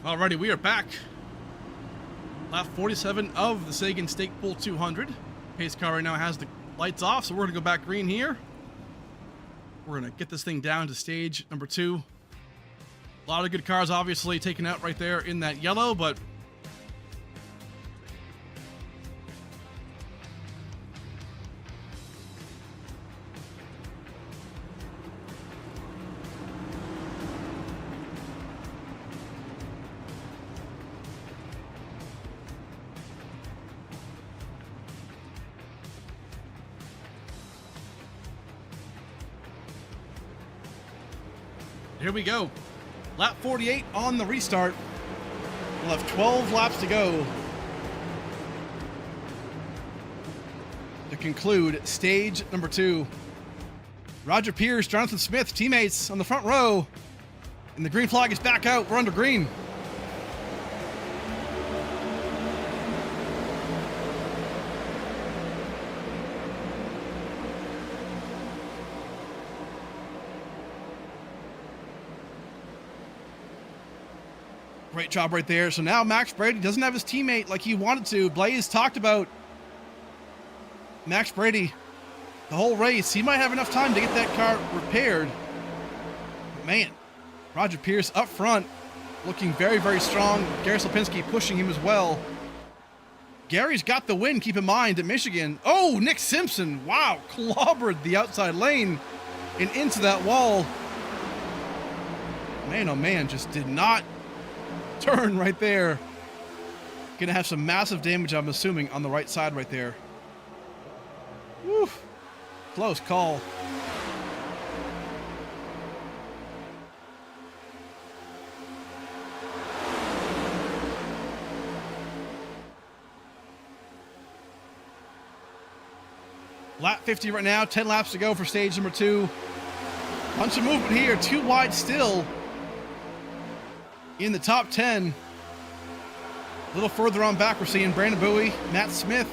Alrighty, we are back. Lap 47 of the Sagan Stake Pool 200. Pace car right now has the lights off, so we're going to go back green here. We're going to get this thing down to stage number 2. A lot of good cars obviously taken out right there in that yellow, but Here we go. Lap 48 on the restart. We'll have 12 laps to go to conclude stage number 2. Roger Pierce, Jonathan Smith, teammates on the front row. And the green flag is back out. We're under green. Great job right there. So now Max Brady doesn't have his teammate like he wanted to. Blaze talked about Max Brady the whole race. He might have enough time to get that car repaired. But man, Roger Pierce up front looking very, very strong. Gary Slapinski pushing him as well. Gary's got the win, keep in mind, at Michigan. Oh, Nick Simpson, wow, clobbered the outside lane and into that wall. Man, oh man, just did not turn right there. Gonna have some massive damage, I'm assuming, on the right side right there. Woo, close call. Lap 50 right now, 10 laps to go for stage number 2. Bunch of movement here, 2 wide still in the top 10. A little further on back, we're seeing Brandon Bowie, Matt Smith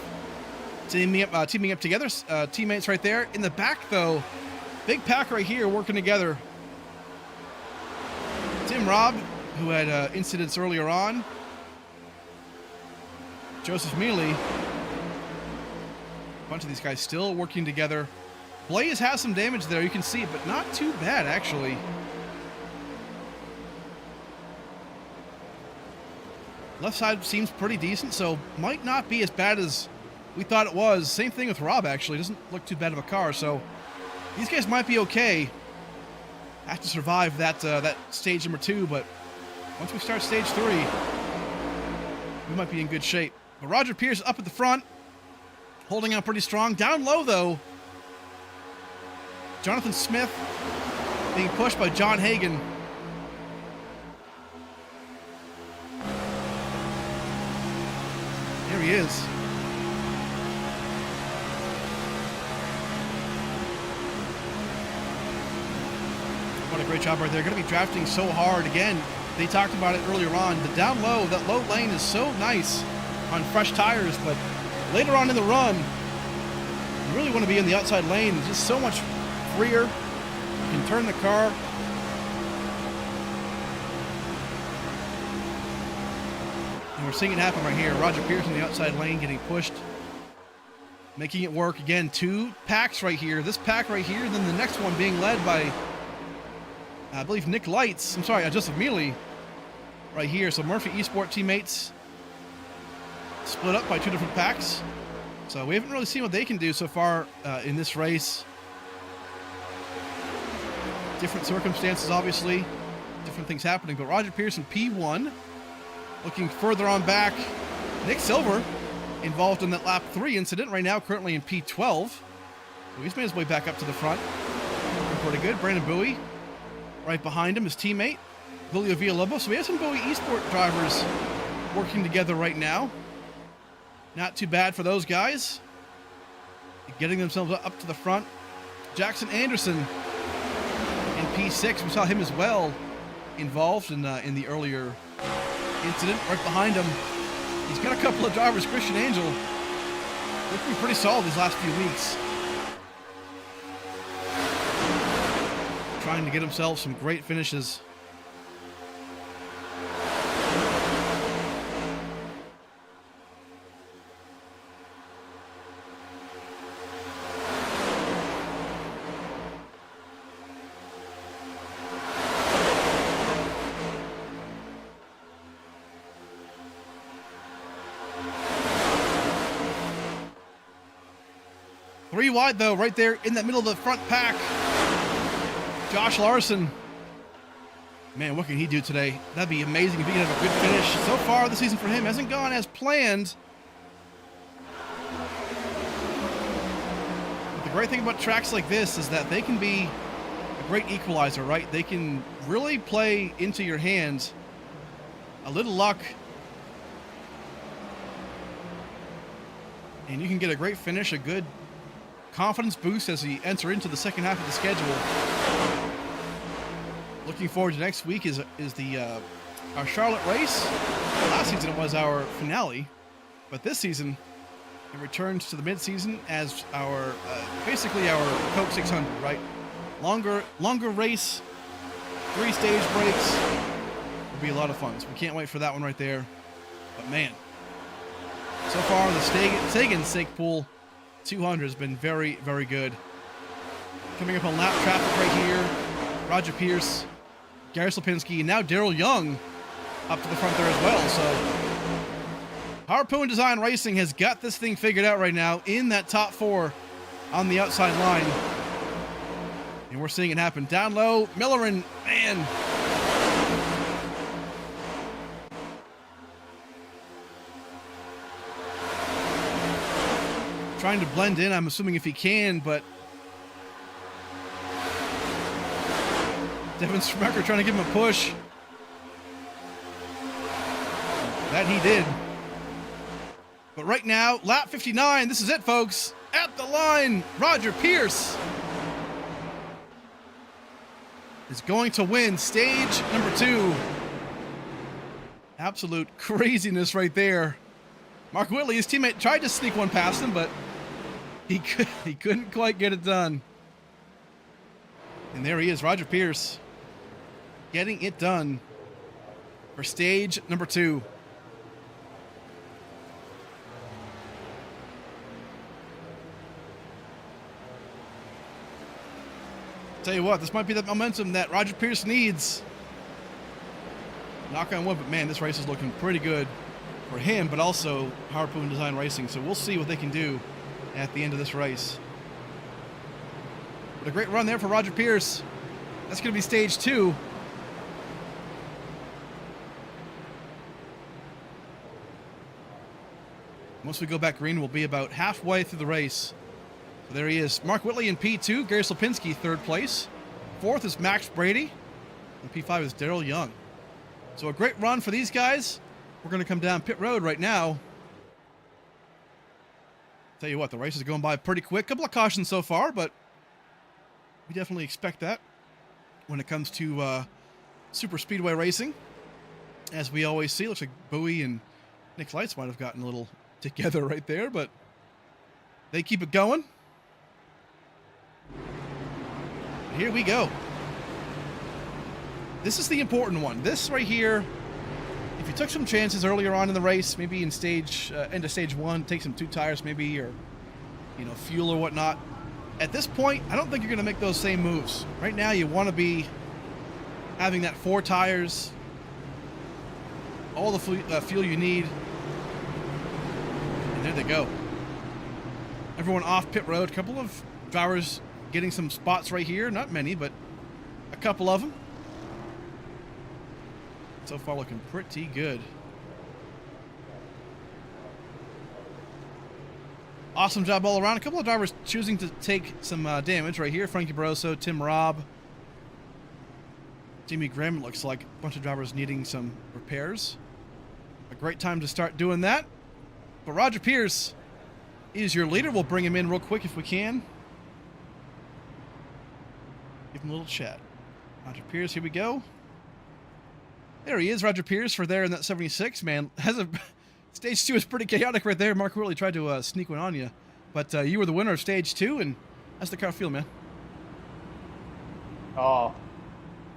teaming up together, teammates right there. In the back though, big pack right here working together. Tim Robb, who had incidents earlier on. Joseph Mealy. A bunch of these guys still working together. Blaze has some damage there, you can see, but not too bad actually. Left side seems pretty decent, so might not be as bad as we thought it was. Same thing with Rob actually, doesn't look too bad of a car, so these guys might be okay. Have to survive that stage number 2, but once we start stage 3, we might be in good shape. But Roger Pierce up at the front, holding on pretty strong. Down low though, Jonathan Smith being pushed by John Hagan. Here he is. What a great job right there. Going to be drafting so hard. Again, they talked about it earlier on. The down low, that low lane is so nice on fresh tires, but later on in the run, you really want to be in the outside lane. It's just so much freer. You can turn the car. And we're seeing it happen right here. Roger Pierce in the outside lane getting pushed, making it work. Again, 2 packs right here. This pack right here, then the next one being led by, I believe, Nick Lights. I'm sorry, Joseph Mealy right here. So Murphy Esport teammates split up by 2 different packs. So we haven't really seen what they can do so far in this race. Different circumstances, obviously. Different things happening. But Roger Pierce in P1. Looking further on back, Nick Silver involved in that lap 3 incident right now, currently in P12. So he's made his way back up to the front. Looking pretty good. Brandon Bowie right behind him, his teammate, Julio Villalobos. So we have some Bowie Esport drivers working together right now. Not too bad for those guys. Getting themselves up to the front. Jackson Anderson in P6. We saw him as well involved in the earlier incident. Right behind him, he's got a couple of drivers. Christian Angel looking pretty solid these last few weeks. Trying to get himself some great finishes. Three wide though, right there in the middle of the front pack. Josh Larson. Man, what can he do today? That'd be amazing if he can have a good finish. So far, the season for him hasn't gone as planned. But the great thing about tracks like this is that they can be a great equalizer, right? They can really play into your hands. A little luck, and you can get a great finish, a good confidence boost as we enter into the second half of the schedule. Looking forward to next week is the our Charlotte race. Last season it was our finale, but this season it returns to the mid-season as our basically our Coke 600, right? Longer race, 3 stage breaks. Will be a lot of fun. So we can't wait for that one right there. But man, so far the Sagan Sake Pool 200 has been very, very good. Coming up on lap traffic right here, Roger Pierce, Gary Slapinski, and now Daryl Young up to the front there as well. So Harpoon Design Racing has got this thing figured out right now in that top 4 on the outside line. And we're seeing it happen. Down low, Millerin, man. Trying to blend in, I'm assuming if he can, but Devin Schumacher trying to give him a push. That he did. But right now, lap 59, this is it, folks. At the line, Roger Pierce is going to win stage number 2. Absolute craziness right there. Mark Whitley, his teammate, tried to sneak one past him, but he couldn't quite get it done. And there he is, Roger Pierce, getting it done for stage number 2. Tell you what, this might be the momentum that Roger Pierce needs. Knock on wood, but man, this race is looking pretty good for him, but also Harpoon Design Racing. So we'll see what they can do at the end of this race. But a great run there for Roger Pierce. That's going to be stage 2. Once we go back green, we'll be about halfway through the race. So there he is. Mark Whitley in P2. Gary Slapinski, 3rd place. 4th is Max Brady. And P5 is Daryl Young. So a great run for these guys. We're going to come down pit road right now. Tell you what, the race is going by pretty quick. Couple of cautions so far, but we definitely expect that when it comes to super speedway racing. As we always see, looks like Bowie and Nick Lights might have gotten a little together right there, but they keep it going. Here we go. This is the important one. This right here, if you took some chances earlier on in the race, maybe in end of stage 1, take some 2 tires maybe, or fuel or whatnot. At this point, I don't think you're going to make those same moves. Right now, you want to be having that 4 tires, all the fuel you need, and there they go. Everyone off pit road. A couple of drivers getting some spots right here. Not many, but a couple of them. So far looking pretty good. Awesome job all around. A couple of drivers choosing to take some damage right here. Frankie Barroso, Tim Robb, Jimmy Graham, it looks like. A bunch of drivers needing some repairs. A great time to start doing that. But Roger Pierce is your leader. We'll bring him in real quick if we can. Give him a little chat. Roger Pierce, here we go. There he is, Roger Pierce, for there in that 76. Man, stage 2 is pretty chaotic right there. Mark really tried to sneak one on you. But you were the winner of stage 2, and how's the car feel, man? Oh,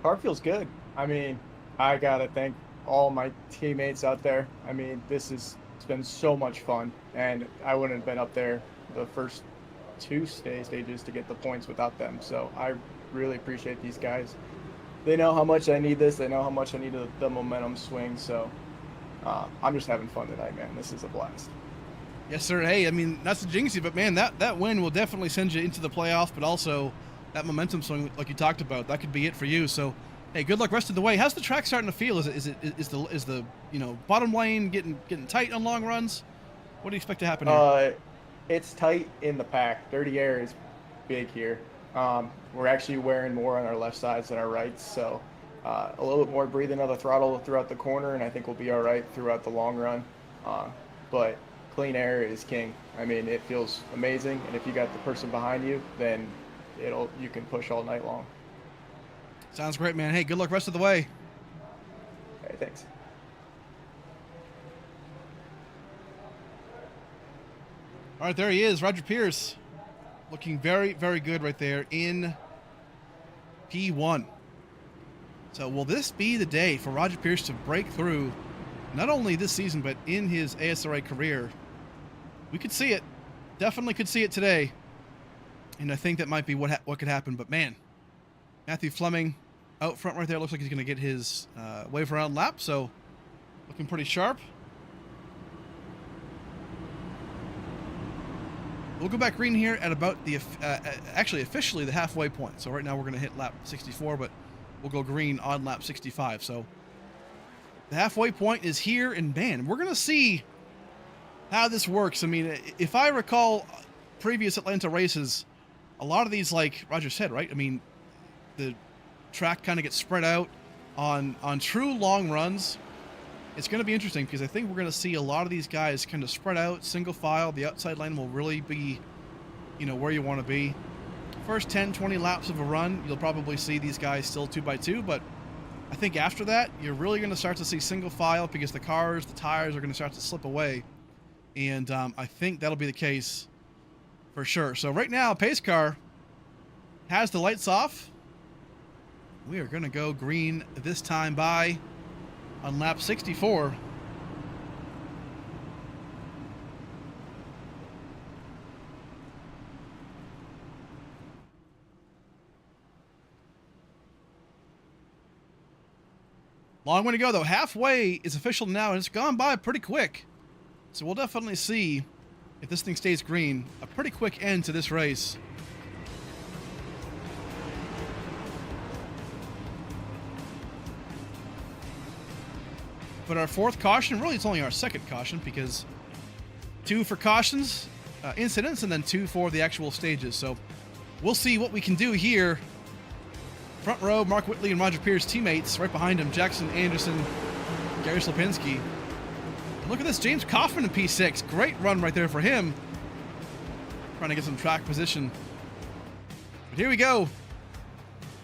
car feels good. I mean, I got to thank all my teammates out there. I mean, it's been so much fun, and I wouldn't have been up there the first 2 stages to get the points without them. So I really appreciate these guys. They know how much I need this. They know how much I need the momentum swing. So I'm just having fun tonight, man. This is a blast. Yes, sir. Hey, I mean, not to jinx you, but man, that win will definitely send you into the playoffs, but also that momentum swing, like you talked about, that could be it for you. So, hey, good luck rest of the way. How's the track starting to feel? Is the bottom lane getting tight on long runs? What do you expect to happen here? It's tight in the pack. Dirty air is big here. We're actually wearing more on our left sides than our rights, so a little bit more breathing of the throttle throughout the corner, and I think we'll be all right throughout the long run. But clean air is king. I mean, it feels amazing, and if you got the person behind you, then you can push all night long. Sounds great, man. Hey, good luck rest of the way. Hey, thanks. All right, there he is, Roger Pierce, looking very, very good right there in P1. So will this be the day for Roger Pierce to break through, not only this season, but in his ASRA career? We could see it. Definitely could see it today. And I think that might be what could happen. But man, Matthew Fleming out front right there. Looks like he's going to get his wave around lap. So looking pretty sharp. We'll go back green here at about the, actually officially the halfway point. So right now we're going to hit lap 64, but we'll go green on lap 65. So the halfway point is here, and man, we're going to see how this works. I mean, if I recall previous Atlanta races, a lot of these, like Roger said, right? I mean, the track kind of gets spread out on true long runs. It's going to be interesting because I think we're going to see a lot of these guys kind of spread out, single file. The outside lane will really be, you know, where you want to be. First 10, 20 laps of a run, you'll probably see these guys still 2x2, but I think after that, you're really going to start to see single file because the cars, the tires are going to start to slip away. And I think that'll be the case for sure. So right now, pace car has the lights off. We are going to go green this time by on lap 64. Long way to go, though. Halfway is official now, and it's gone by pretty quick. So we'll definitely see, if this thing stays green, a pretty quick end to this race. But our fourth caution, really it's only our second caution, because 2 for cautions, incidents, and then 2 for the actual stages. So we'll see what we can do here. Front row, Mark Whitley and Roger Pierce teammates. Right behind him, Jackson Anderson, Gary Slapinski. Look at this, James Kaufman in P6. Great run right there for him. Trying to get some track position. But here we go.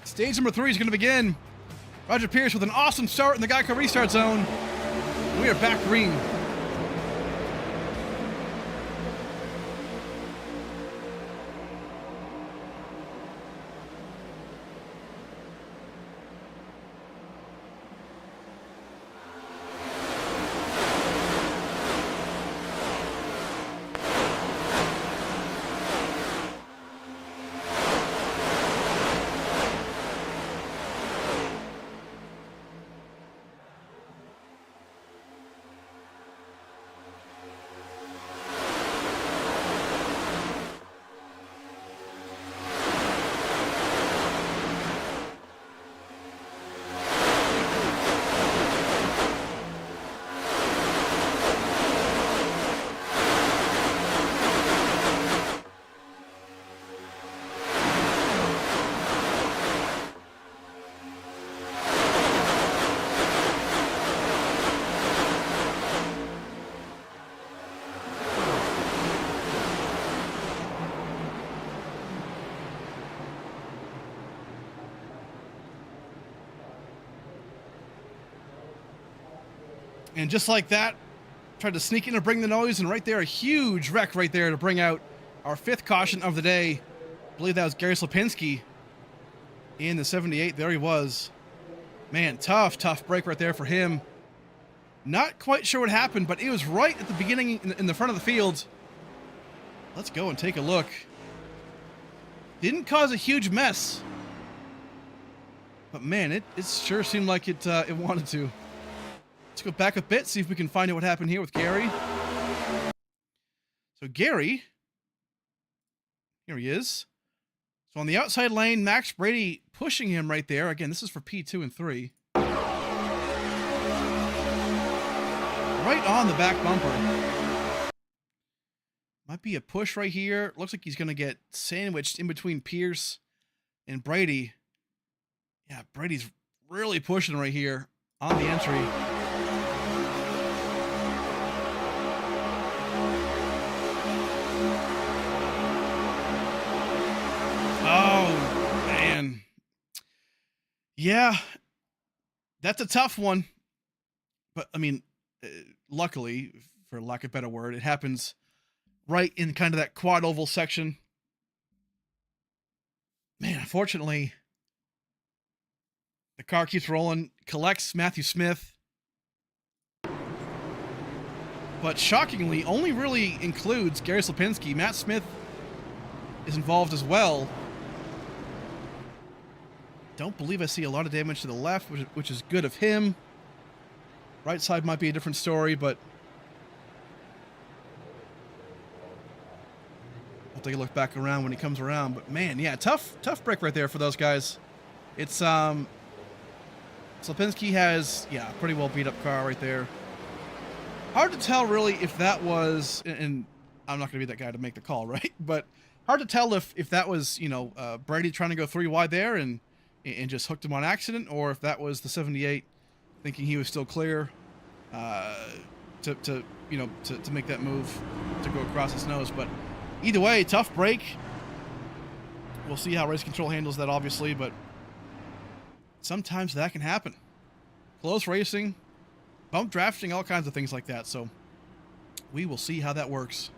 Stage number 3 is going to begin. Roger Pierce with an awesome start in the Geico restart zone. We are back green. And just like that, tried to sneak in to bring the noise, and right there, a huge wreck right there to bring out our 5th caution of the day. I believe that was Gary Slapinski in the 78. There he was. Man, tough break right there for him. Not quite sure what happened, but it was right at the beginning in the front of the field. Let's go and take a look. Didn't cause a huge mess. But man, it sure seemed like it wanted to. Let's go back a bit, see if we can find out what happened here with Gary. So Gary, here he is. So on the outside lane, Max Brady pushing him right there. Again, this is for P2 and 3. Right on the back bumper. Might be a push right here. Looks like he's going to get sandwiched in between Pierce And Brady, yeah, Brady's really pushing right here on the entry. Oh, man. Yeah, that's a tough one. But, I mean, luckily, for lack of a better word, it happens right in kind of that quad oval section. Man, unfortunately, the car keeps rolling, collects Matthew Smith. But shockingly, only really includes Gary Slapinski. Matt Smith is involved as well. Don't believe I see a lot of damage to the left, which is good of him. Right side might be a different story, but I'll take a look back around when he comes around. But man, yeah, tough break right there for those guys. It's Slapinski has, yeah, a pretty well beat up car right there. Hard to tell really if that was, and I'm not gonna be that guy to make the call, right? But hard to tell if that was, you know, Brady trying to go 3 wide there and just hooked him on accident, or if that was the 78 thinking he was still clear to make that move to go across his nose. But either way, tough break. We'll see how race control handles that, obviously, but sometimes that can happen. Close racing, bump drafting, all kinds of things like that. So we will see how that works.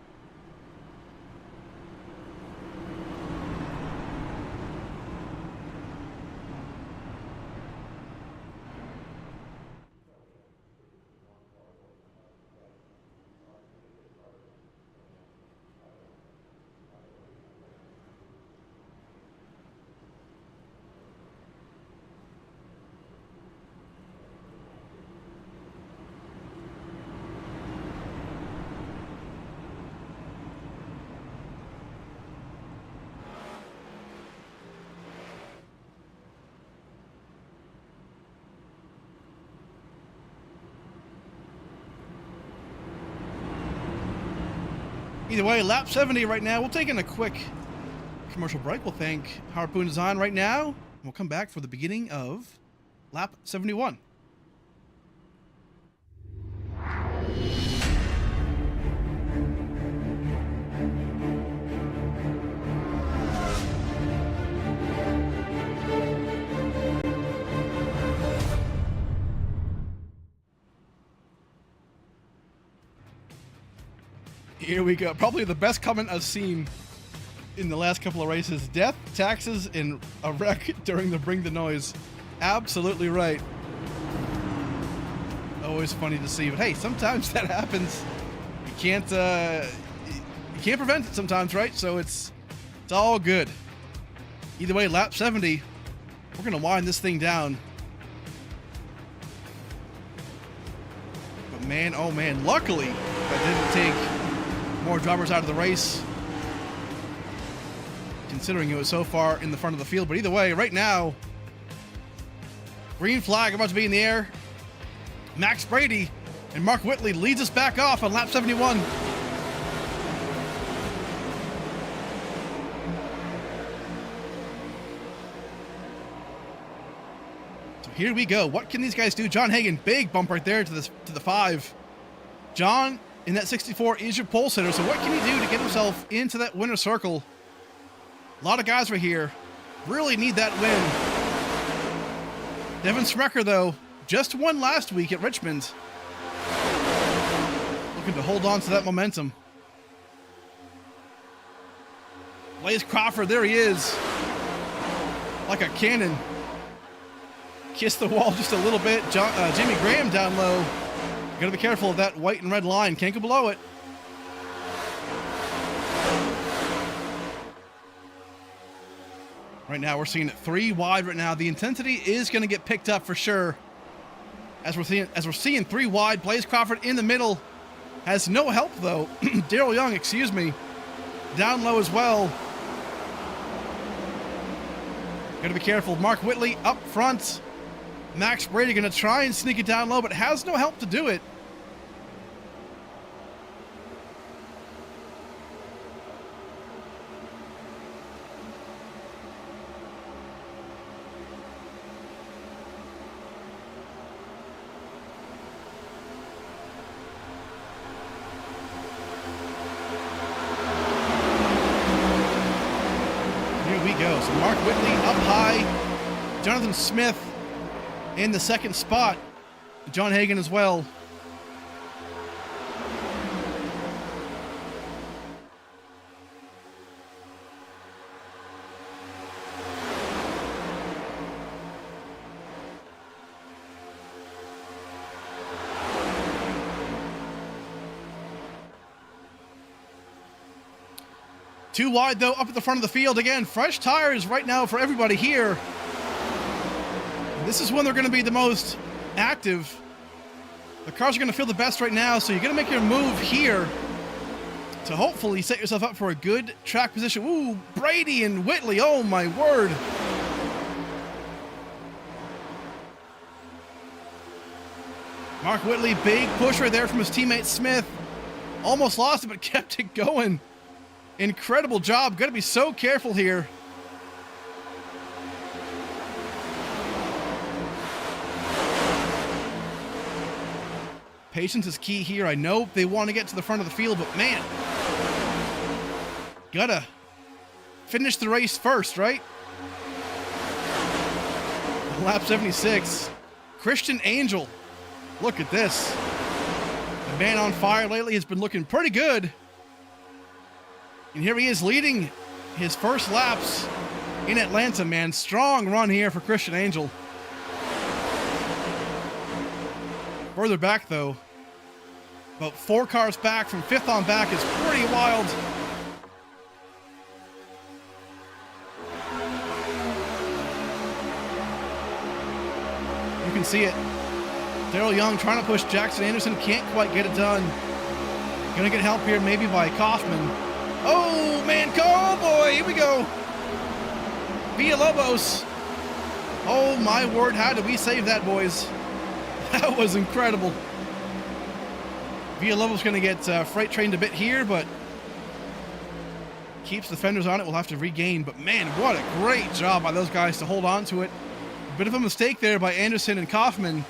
Either way, lap 70 right now. We'll take in a quick commercial break. We'll thank Harpoon Design right now. And we'll come back for the beginning of lap 71. Here we go. Probably the best comment I've seen in the last couple of races. Death, taxes, and a wreck during the Bring the Noise. Absolutely right. Always funny to see, but hey, sometimes that happens. You can't prevent it sometimes, right? So it's all good. Either way, lap 70, we're gonna wind this thing down. But man, oh man, luckily that didn't take more drivers out of the race, considering it was so far in the front of the field. But either way, right now, green flag about to be in the air. Max Brady and Mark Whitley leads us back off on lap 71. So here we go. What can these guys do? John Hagan, big bump right there to the 5. John, in that 64, is your pole sitter. So what can he do to get himself into that winner's circle? A lot of guys right here really need that win. Devin Sprecher, though, just won last week at Richmond. Looking to hold on to that momentum. Blaze Crawford, there he is. Like a cannon. Kissed the wall just a little bit. Jimmy Graham down low. Gotta be careful of that white and red line. Can't go below it. Right now we're seeing it 3 wide right now. The intensity is going to get picked up for sure. As we're seeing 3 wide. Blaze Crawford in the middle. Has no help though. Daryl Young, excuse me. Down low as well. Gotta be careful. Mark Whitley up front. Max Brady going to try and sneak it down low, but has no help to do it. So Mark Whitley up high. Jonathan Smith in the second spot. John Hagan as well. Too wide, though, up at the front of the field. Again, fresh tires right now for everybody here. This is when they're going to be the most active. The cars are going to feel the best right now, so you're going to make your move here to hopefully set yourself up for a good track position. Ooh, Brady and Whitley, oh my word. Mark Whitley, big push right there from his teammate Smith. Almost lost it, but kept it going. Incredible job. Got to be so careful here. Patience is key here. I know they want to get to the front of the field, but man, gotta finish the race first, right? Lap 76. Christian Angel. Look at this. The man on fire lately has been looking pretty good. And here he is leading his first laps in Atlanta, man. Strong run here for Christian Angel. Further back, though, about 4 cars back from 5th on back is pretty wild. You can see it. Daryl Young trying to push Jackson Anderson. Can't quite get it done. Gonna get help here maybe by Kaufman. Oh, man. Oh, boy. Here we go. Villalobos. Oh, my word. How did we save that, boys? That was incredible. Villalobos going to get freight trained a bit here, but keeps the fenders on it. We'll have to regain. But, man, what a great job by those guys to hold on to it. A bit of a mistake there by Anderson and Kaufman.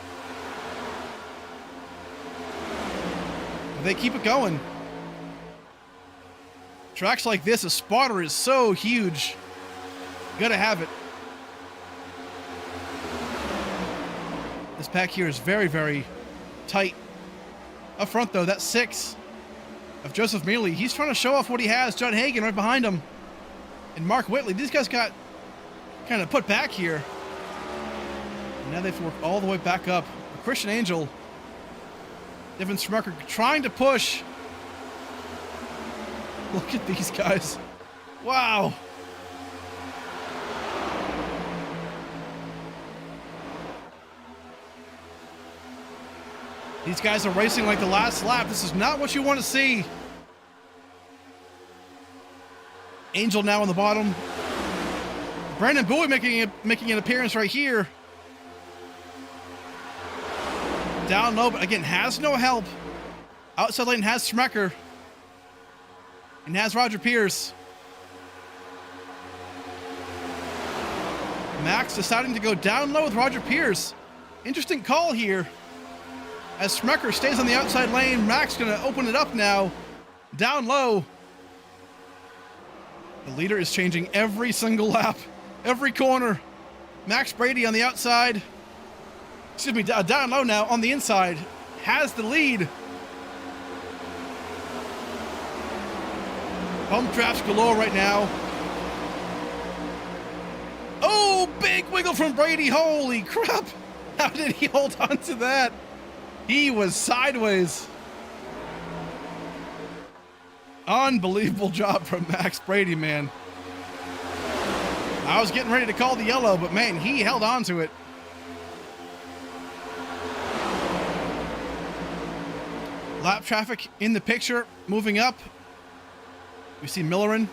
But they keep it going. Tracks like this, a spotter is so huge. Gotta have it. This pack here is very, very tight. Up front, though, that's 6 of Joseph Mealy. He's trying to show off what he has. John Hagan right behind him. And Mark Whitley. These guys got kind of put back here. And now they have to work all the way back up. Christian Angel, Devin Schmucker trying to push. Look at these guys. Wow. These guys are racing like the last lap. This is not what you want to see. Angel now on the bottom. Brandon Bowie making an appearance right here. Down low, but again, has no help. Outside lane has Schmecker. And has Roger Pierce. Max deciding to go down low with Roger Pierce. Interesting call here. As Schmecker stays on the outside lane, Max going to open it up now. Down low. The leader is changing every single lap. Every corner. Max Brady on the outside. Excuse me, down low now on the inside. Has the lead. Bump traps galore right now. Oh, big wiggle from Brady. Holy crap. How did he hold on to that? He was sideways. Unbelievable job from Max Brady, man. I was getting ready to call the yellow, but man, he held on to it. Lap traffic in the picture, moving up. We see Millerin.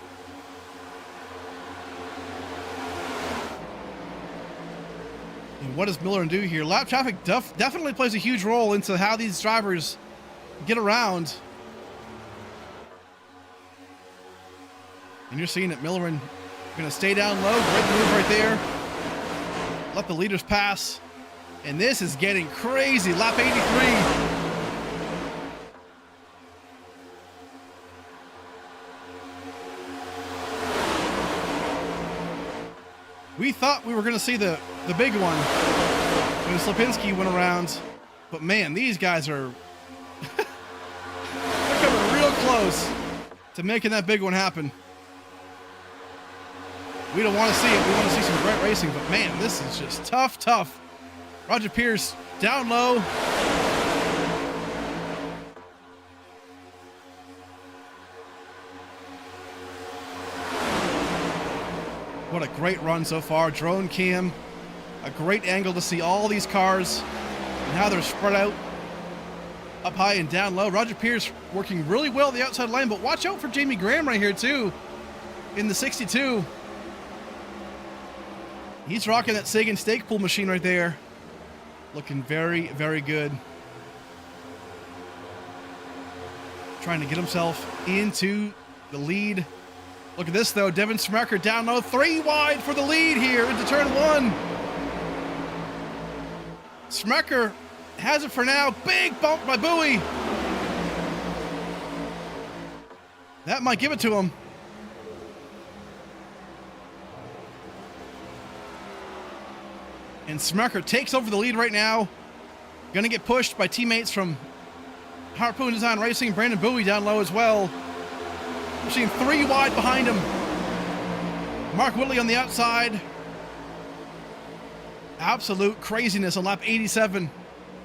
And what does Millerin do here? Lap traffic definitely plays a huge role into how these drivers get around. And you're seeing that Millerin going to stay down low. Great move right there. Let the leaders pass. And this is getting crazy. Lap 83. we thought we were going to see the big one when Slipinski went around. But man, these guys are they're coming real close to making that big one happen. We don't want to see it. We want to see some great racing. But man, this is just tough. Roger Pierce down low. What a great run so far. Drone cam. A great angle to see all these cars and how they're spread out up high and down low. Roger Pierce working really well at the outside lane, but watch out for Jamie Graham right here too in the 62. He's rocking that Sagan stake pull machine right there. Looking very, very good. Trying to get himself into the lead. Look at this though, Devin Smucker down low, 3 wide for the lead here into turn 1. Smucker has it for now, big bump by Bowie. That might give it to him. And Smucker takes over the lead right now. Gonna get pushed by teammates from Harpoon Design Racing, Brandon Bowie down low as well. We're seeing 3 wide behind him. Mark Whitley on the outside. Absolute craziness on lap 87.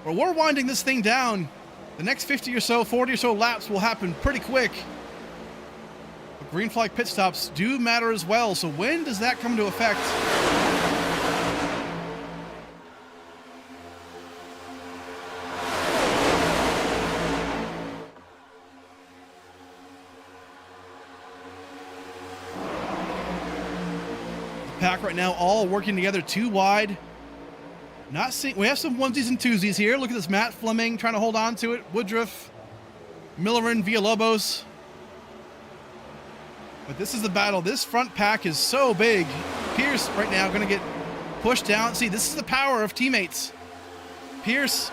But we're winding this thing down. The next 50 or so, 40 or so laps will happen pretty quick. But green flag pit stops do matter as well. So when does that come into effect? Pack right now all working together 2 wide. Not seeing, we have some onesies and twosies here. Look at this, Matt Fleming trying to hold on to it. Woodruff, Millerin, Villalobos. But this is the battle. This front pack is so big. Pierce right now going to get pushed down. See, this is the power of teammates. Pierce,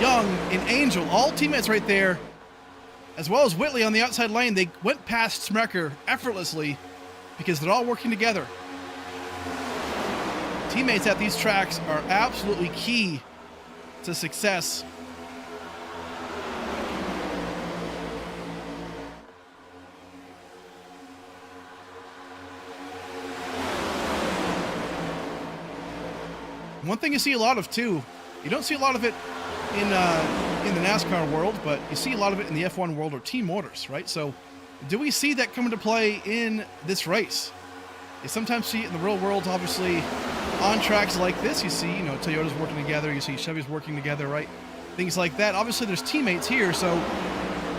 Young, and Angel, all teammates right there, as well as Whitley on the outside lane. They went past Smucker effortlessly because they're all working together. Teammates at these tracks are absolutely key to success. One thing you see a lot of too, you don't see a lot of it in the NASCAR world, but you see a lot of it in the F1 world or team motors, right? So do we see that come into play in this race? You sometimes see it in the real world, obviously. On tracks like this, you see, Toyota's working together, you see Chevy's working together, right? Things like that. Obviously, there's teammates here, so,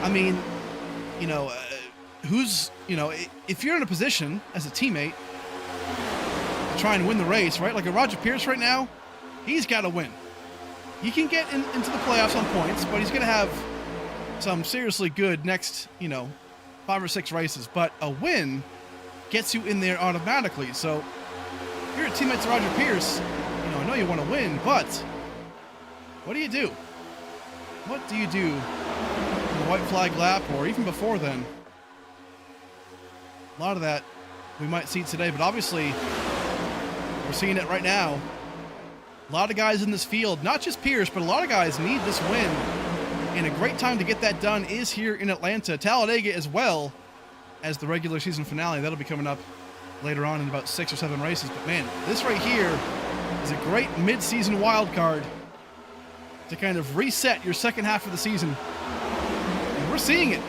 I mean, who's, if you're in a position as a teammate to try and win the race, right? Like a Roger Pierce right now, he's got to win. He can get into the playoffs on points, but he's going to have some seriously good next, 5 or 6 races. But a win gets you in there automatically, so if you're a teammate to Roger Pierce, I know you want to win, but what do you do? What do you do in the white flag lap or even before then? A lot of that we might see today, but obviously we're seeing it right now. A lot of guys in this field, not just Pierce, but a lot of guys need this win. And a great time to get that done is here in Atlanta. Talladega as well as the regular season finale. That'll be coming up later on in about 6 or 7 races. But man, this right here is a great mid-season wild card to kind of reset your second half of the season. And we're seeing it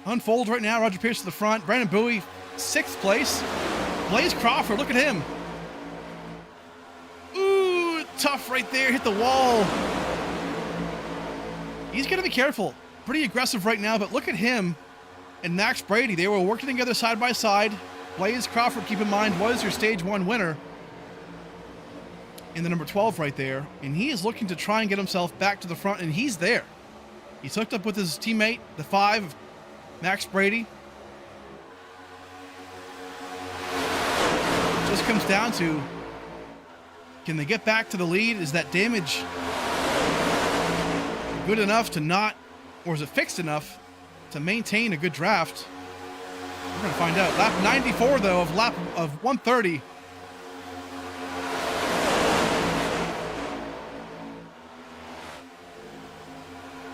unfold right now. Roger Pierce to the front. Brandon Bowie, 6th place. Blaze Crawford, look at him. Ooh, tough right there, hit the wall. He's going to be careful. Pretty aggressive right now, but look at him and Max Brady. They were working together side by side. Blaze Crawford, keep in mind, was your stage 1 winner in the number 12 right there. And he is looking to try and get himself back to the front, and he's there. He's hooked up with his teammate, the 5, Max Brady. Just comes down to, can they get back to the lead? Is that damage good enough to not, or is it fixed enough to maintain a good draft? We're going to find out. Lap 94, though, of 130.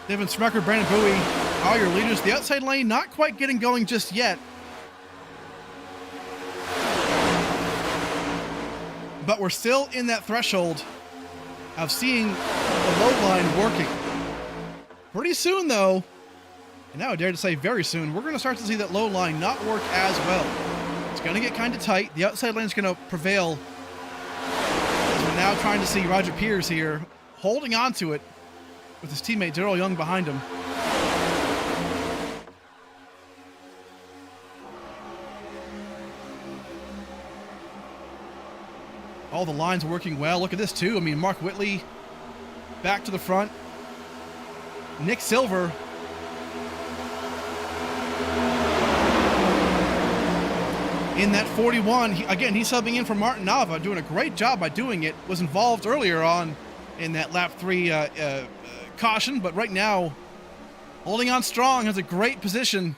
Devin Smucker, Brandon Bowie are your leaders. The outside lane not quite getting going just yet. But we're still in that threshold of seeing the low line working. Pretty soon, though, and now I dare to say very soon, we're going to start to see that low line not work as well. It's going to get kind of tight. The outside lane's going to prevail. As we're now trying to see Roger Pierce here holding on to it with his teammate Darrell Young behind him. All the lines are working well. Look at this, too. I mean, Mark Whitley back to the front. Nick Silver in that 41. He's subbing in for Martin Nava, doing a great job by doing it. Was involved earlier on in that lap 3 caution, but right now holding on strong, has a great position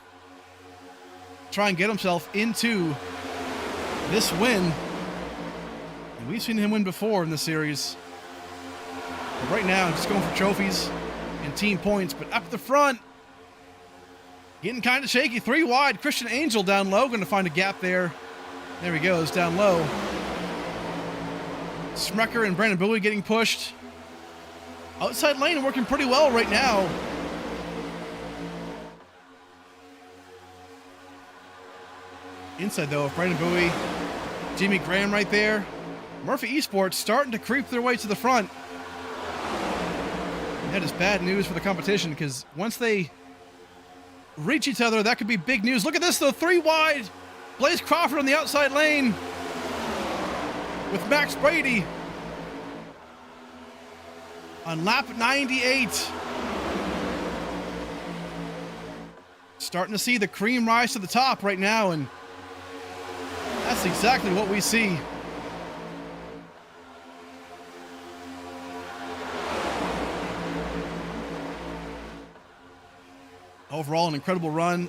to try and get himself into this win. And we've seen him win before in the series. But right now, just going for trophies and team points. But up the front, getting kind of shaky. 3 wide. Christian Angel down low. Going to find a gap there. There he goes, down low. Smucker and Brandon Bowie getting pushed. Outside lane working pretty well right now. Inside, though, of Brandon Bowie. Jimmy Graham right there. Murphy Esports starting to creep their way to the front. And that is bad news for the competition, because once they reach each other, that could be big news. Look at this, though. 3 wide. Blaze Crawford on the outside lane with Max Brady on lap 98. Starting to see the cream rise to the top right now, and that's exactly what we see. Overall, an incredible run.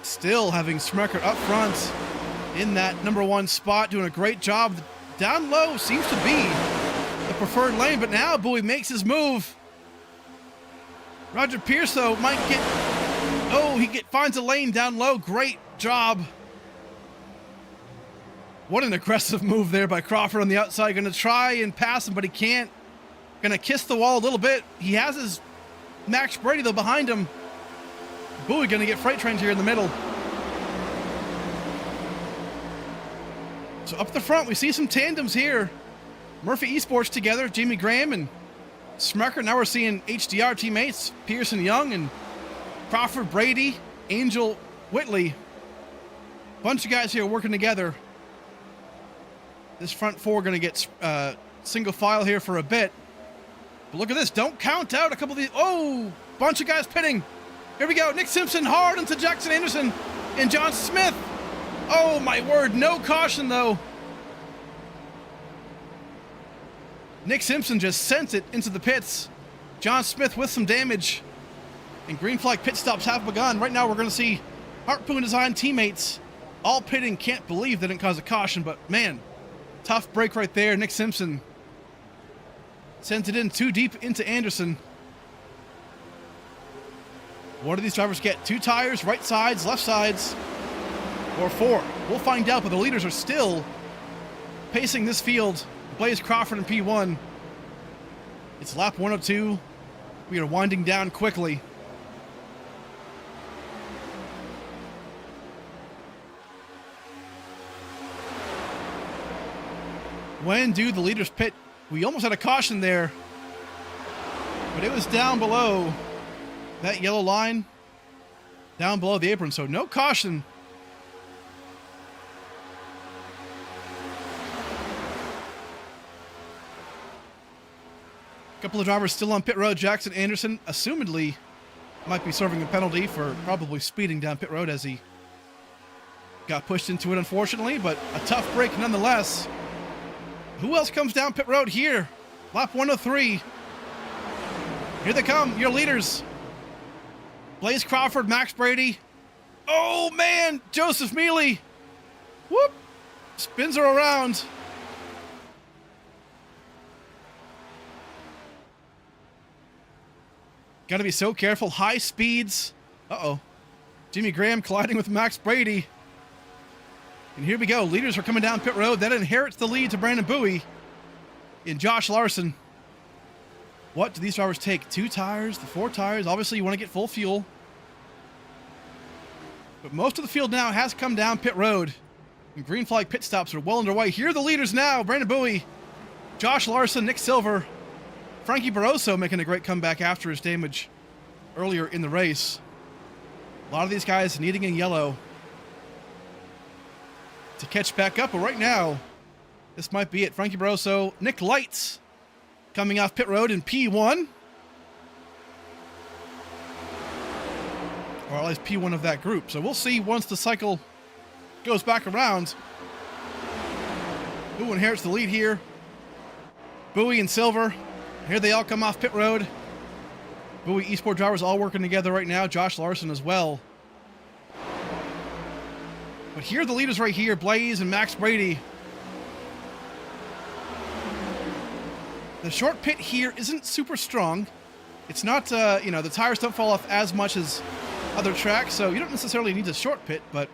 Still having Smucker up front in that #1 spot, doing a great job. Down low seems to be the preferred lane, but now Bowie makes his move. Roger Pierce, though, might get... Oh, finds a lane down low. Great job. What an aggressive move there by Crawford on the outside. Going to try and pass him, but he can't. Going to kiss the wall a little bit. He has his Max Brady, though, behind him. Bowie going to get freight trained here in the middle. So up the front, we see some tandems here. Murphy Esports together, Jamie Graham and Smucker. Now we're seeing HDR teammates, Pearson Young and Crawford Brady, Angel Whitley. Bunch of guys here working together. This front 4 going to get single file here for a bit. But look at this. Don't count out a couple of these. Oh, bunch of guys pitting. Here we go. Nick Simpson hard into Jackson Anderson and John Smith. Oh, my word. No caution, though. Nick Simpson just sent it into the pits. John Smith with some damage. And green flag pit stops have begun. Right now, we're going to see Harpoon Design teammates all pitting. Can't believe they didn't cause a caution, but man, tough break right there. Nick Simpson sent it in too deep into Anderson. What do these drivers get? 2 tires, right sides, left sides, or 4? We'll find out, but the leaders are still pacing this field. Blaze Crawford in P1. It's lap 102. We are winding down quickly. When do the leaders pit? We almost had a caution there, but it was down below that yellow line, down below the apron, so no caution. A couple of drivers still on pit road. Jackson Anderson, assumedly, might be serving a penalty for probably speeding down pit road as he got pushed into it, unfortunately, but a tough break nonetheless. Who else comes down pit road here? Lap 103. Here they come, your leaders. Blaze Crawford, Max Brady, Oh, man. Joseph Mealy. Whoop. Spins her around. Got to be so careful. High speeds. Uh-oh. Jimmy Graham colliding with Max Brady. And here we go. Leaders are coming down pit road. That inherits the lead to Brandon Bowie and Josh Larson. What do these drivers take? 2 tires, the 4 tires. Obviously, you want to get full fuel. But most of the field now has come down pit road. And green flag pit stops are well underway. Here are the leaders now. Brandon Bowie, Josh Larson, Nick Silver, Frankie Barroso making a great comeback after his damage earlier in the race. A lot of these guys needing a yellow to catch back up. But right now, this might be it. Frankie Barroso, Nick Lights coming off pit road in P1. Or at least P1 of that group. So we'll see once the cycle goes back around who inherits the lead here. Bowie and Silver. Here they all come off pit road. Bowie eSport drivers all working together right now. Josh Larson as well. But here are the leaders right here. Blaze and Max Brady. The short pit here isn't super strong. It's not, you know, the tires don't fall off as much as other tracks, so you don't necessarily need a short pit, but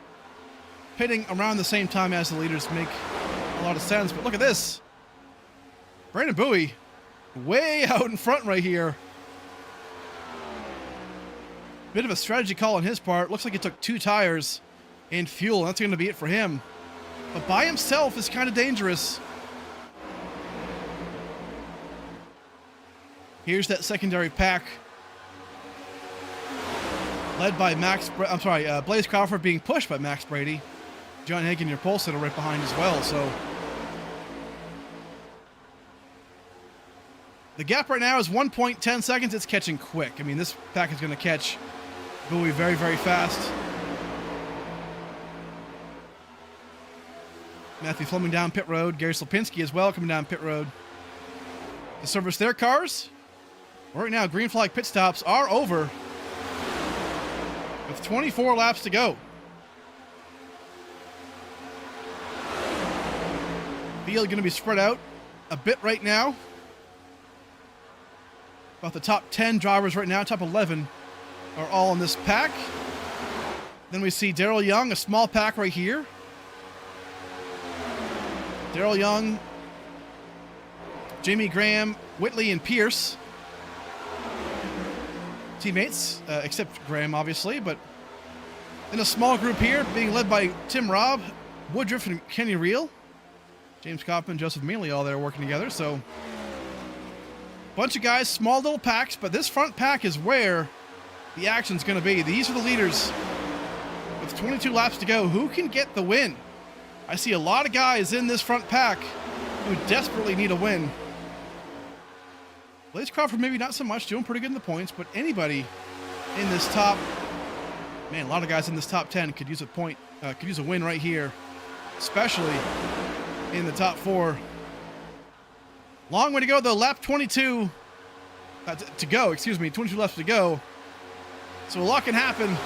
pitting around the same time as the leaders make a lot of sense. But look at this. Brandon Bowie way out in front right here. Bit of a strategy call on his part. Looks like he took 2 tires and fuel. That's going to be it for him. But by himself is kind of dangerous. Here's that secondary pack, led by Blaze Crawford being pushed by Max Brady. John Hagan, your pole sitter, right behind as well. So the gap right now is 1.10 seconds. It's catching quick. I mean, this pack is going to catch Bowie very, very fast. Matthew Fleming down pit road. Gary Slapinski as well coming down pit road to service their cars. Right now, green flag pit stops are over with 24 laps to go. Field going to be spread out a bit right now. About the top 10 drivers right now, top 11 are all in this pack. Then we see Darrell Young, a small pack right here. Darrell Young, Jamie Graham, Whitley, and Pierce. Teammates, except Graham, obviously, but in a small group here, being led by Tim Robb, Woodruff, and Kenny Reel. James Kaufman, Joseph Mealy, all there working together. So, bunch of guys, small little packs, but this front pack is where the action's going to be. These are the leaders with 22 laps to go. Who can get the win? I see a lot of guys in this front pack who desperately need a win. Blaze Crawford maybe not so much, doing pretty good in the points, but anybody in this top, man, a lot of guys in this top 10 could use a point, could use a win right here, especially in the top 4. Long way to go though, lap 22 to go, 22 laps to go. So a lot can happen.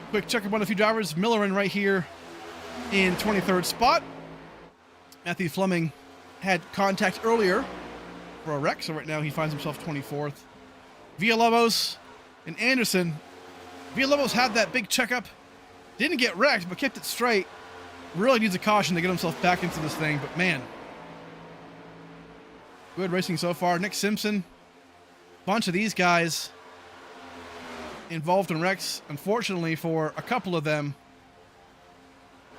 Quick check up on a few drivers. Millerin right here in 23rd spot. Matthew Fleming had contact earlier for a wreck, so right now he finds himself 24th. Villalobos and Anderson. Villalobos had that big checkup, didn't get wrecked, but kept it straight. Really needs a caution to get himself back into this thing, but man, good racing so far. Nick Simpson, bunch of these guys involved in wrecks, unfortunately for a couple of them,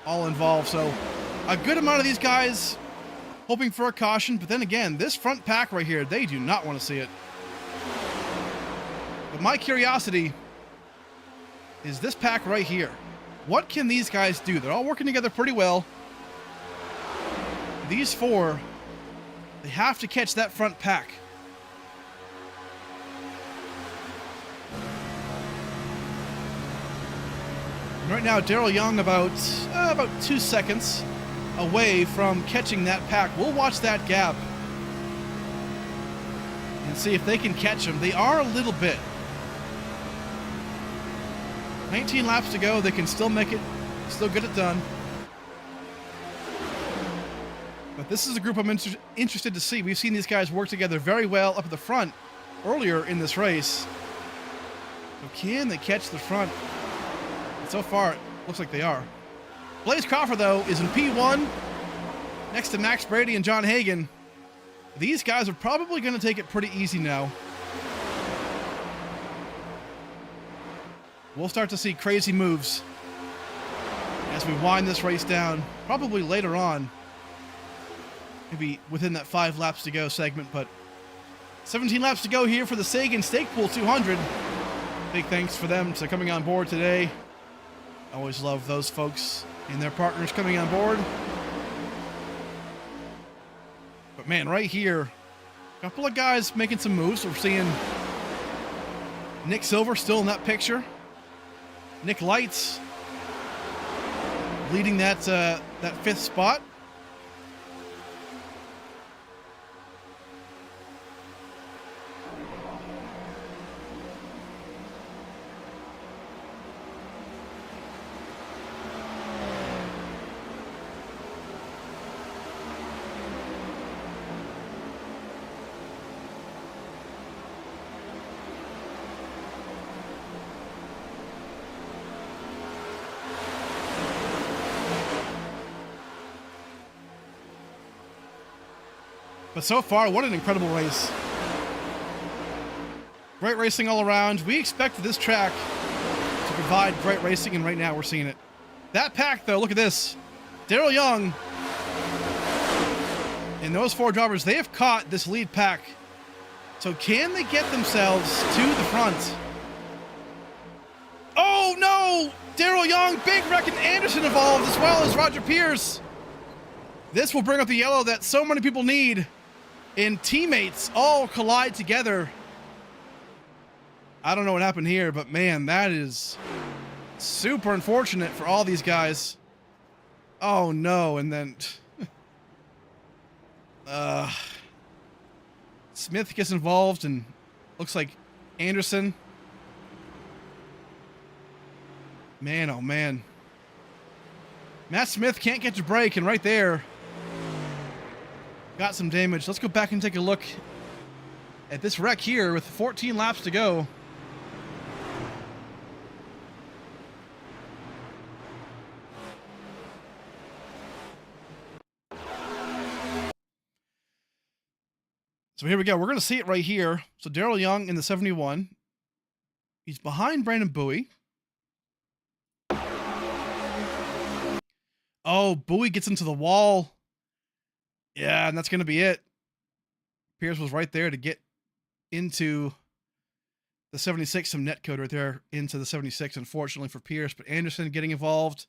all involved. So a good amount of these guys hoping for a caution, but then again, this front pack right here, they do not want to see it. But my curiosity is this pack right here. What can these guys do? They're all working together pretty well. These 4, they have to catch that front pack. Right now, Darrell Young about 2 seconds away from catching that pack. We'll watch that gap and see if they can catch him. They are a little bit. 19 laps to go. They can still make it, still get it done. But this is a group I'm interested to see. We've seen these guys work together very well up at the front earlier in this race. So can they catch the front? And so far, it looks like they are. Blaze Crawford, though, is in P1 next to Max Brady and John Hagan. These guys are probably going to take it pretty easy now. We'll start to see crazy moves as we wind this race down, probably later on. Maybe within that 5 laps to go segment, but 17 laps to go here for the Sagan Stake Pool 200. Big thanks for them for coming on board today. Always love those folks and their partners coming on board. But man, right here, a couple of guys making some moves. We're seeing Nick Silver still in that picture. Nick Lights leading that 5th spot. But so far, what an incredible race. Great racing all around. We expected this track to provide great racing, and right now we're seeing it. That pack, though, look at this. Daryl Young and those 4 drivers, they have caught this lead pack. So can they get themselves to the front? Oh, no! Daryl Young, Big Wreck, and Anderson involved, as well as Roger Pierce. This will bring up the yellow that so many people need. And teammates all collide together. I don't know what happened here, but man, that is super unfortunate for all these guys. Oh no, and then Smith gets involved, and looks like Anderson. Man, oh man. Matt Smith can't get to brake, and right there got some damage. Let's go back and take a look at this wreck here with 14 laps to go. So here we go. We're going to see it right here. So Daryl Young in the 71. He's behind Brandon Bowie. Oh, Bowie gets into the wall. Yeah, and that's going to be it. Pierce was right there to get into the 76, some netcode right there into the 76, unfortunately for Pierce. But Anderson getting involved.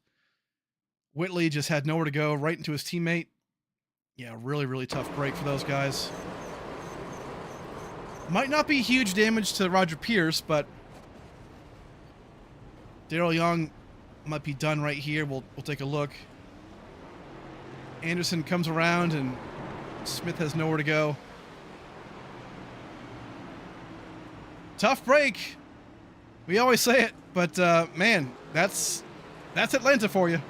Whitley just had nowhere to go, right into his teammate. Yeah, really, really tough break for those guys. Might not be huge damage to Roger Pierce, but Daryl Young might be done right here. We'll take a look. Anderson comes around, and Smith has nowhere to go. Tough break. We always say it, but man, that's Atlanta for you.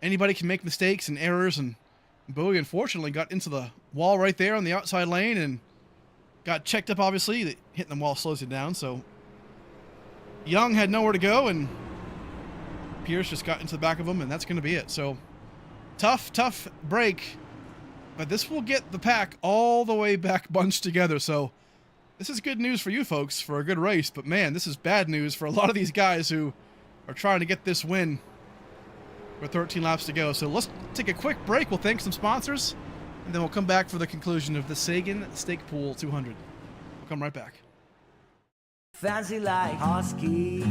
Anybody can make mistakes and errors, and Bowie unfortunately got into the wall right there on the outside lane and got checked up, obviously. Hitting the wall slows it down, so Young had nowhere to go, and Pierce just got into the back of him, and that's going to be it. So tough break, but this will get the pack all the way back bunched together. So this is good news for you folks for a good race, but man, this is bad news for a lot of these guys who are trying to get this win with 13 laps to go. So let's take a quick break. We'll thank some sponsors, and then we'll come back for the conclusion of the Sagan Stake Pool 200. We'll come right back. Fancy like Husky,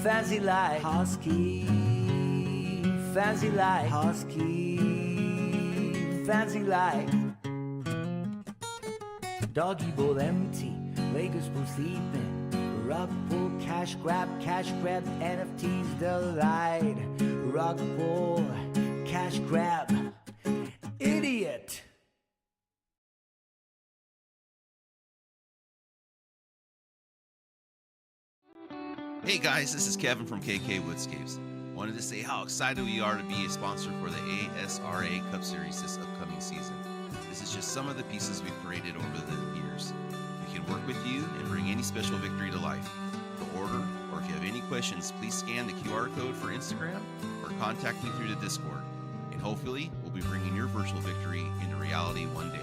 fancy like Husky, fancy like Husky, fancy like Doggy bowl empty, Lakers pool sleeping, rug pull, cash grab, NFTs delight, rug pull, cash grab, idiot. Hey guys, this is Kevin from KK Woodscapes. Wanted to say how excited we are to be a sponsor for the ASRA Cup Series this upcoming season. This is just some of the pieces we've created over the years. We can work with you and bring any special victory to life. To order, or if you have any questions, please scan the QR code for Instagram or contact me through the Discord. And hopefully, we'll be bringing your virtual victory into reality one day.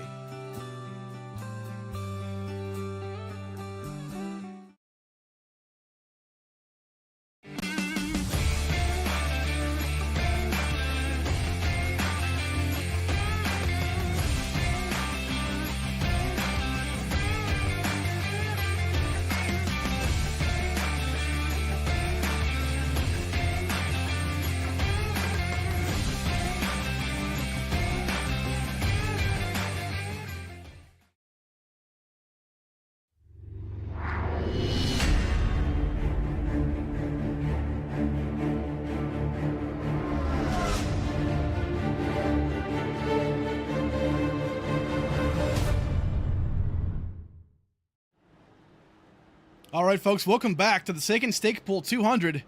All right, folks, welcome back to the Sagan Stake Pool 200.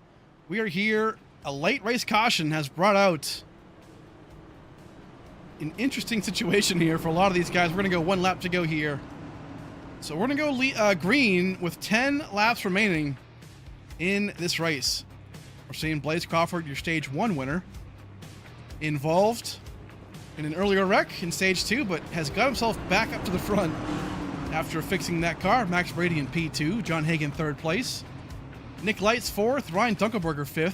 We are here. A late race caution has brought out an interesting situation here for a lot of these guys. We're going to go one lap to go here. So we're going to go green with 10 laps remaining in this race. We're seeing Blaze Crawford, your stage 1 winner, involved in an earlier wreck in stage 2, but has got himself back up to the front after fixing that car. Max Brady in P2, John Hagen 3rd place, Nick Lights 4th, Ryan Dunkelberger 5th,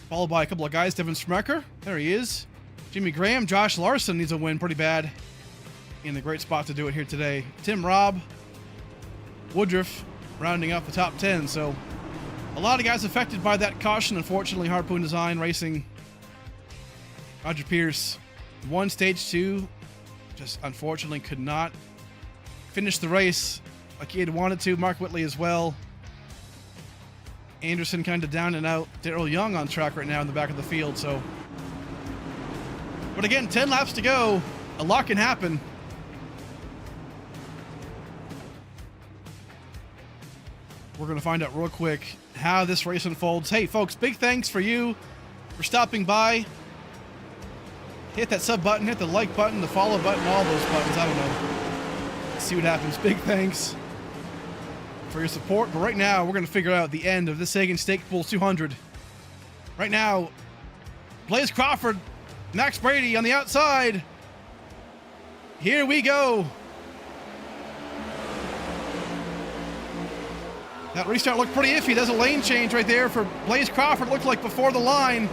followed by a couple of guys. Devin Smecker, there he is. Jimmy Graham, Josh Larson needs a win pretty bad, in a great spot to do it here today. Tim Robb, Woodruff rounding up the top 10. So a lot of guys affected by that caution. Unfortunately, Harpoon Design Racing, Roger Pierce won stage 2, just unfortunately could not finish the race like he had wanted to. Mark Whitley as well. Anderson kind of down and out. Daryl Young on track right now in the back of the field. So, but again, 10 laps to go. A lot can happen. We're going to find out real quick how this race unfolds. Hey, folks, big thanks for you for stopping by. Hit that sub button, hit the like button, the follow button, all those buttons. I don't know. Let's see what happens. Big thanks for your support. But right now, we're going to figure out the end of the Sagan Stake Pool 200. Right now, Blaze Crawford, Max Brady on the outside. Here we go. That restart looked pretty iffy. There's a lane change right there for Blaze Crawford. Looked like before the line.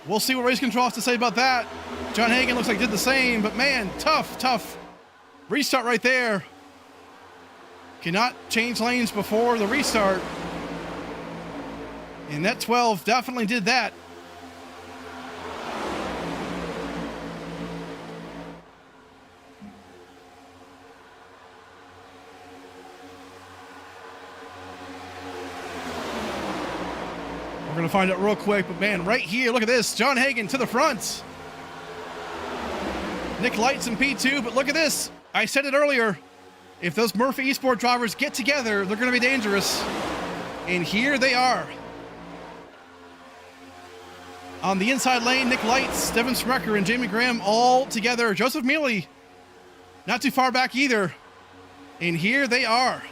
We'll see what race control has to say about that. John Hagen looks like did the same, but man, tough restart right there. Cannot change lanes before the restart. And that 12 definitely did that. We're going to find out real quick, but man, right here, look at this. John Hagen to the front. Nick Lights in P2, but look at this. I said it earlier. If those Murphy Esport drivers get together, they're going to be dangerous. And here they are. On the inside lane, Nick Lights, Devin Smecker, and Jamie Graham all together. Joseph Mealy, not too far back either. And here they are.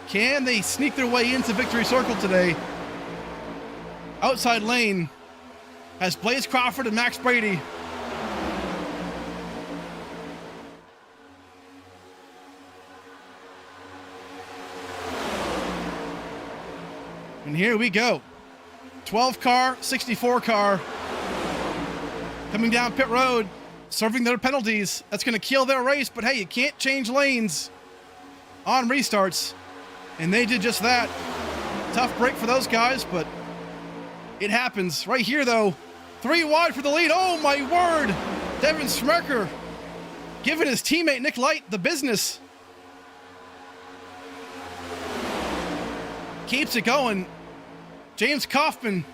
Can they sneak their way into Victory Circle today? Outside lane has Blaze Crawford and Max Brady. And here we go. 12 car, 64 car. Coming down pit road, serving their penalties. That's going to kill their race, but hey, you can't change lanes on restarts. And they did just that. Tough break for those guys, but it happens. Right here, though, 3 wide for the lead. Oh, my word. Devin Smecker giving his teammate Nick Light the business. Keeps it going. James Kaufman.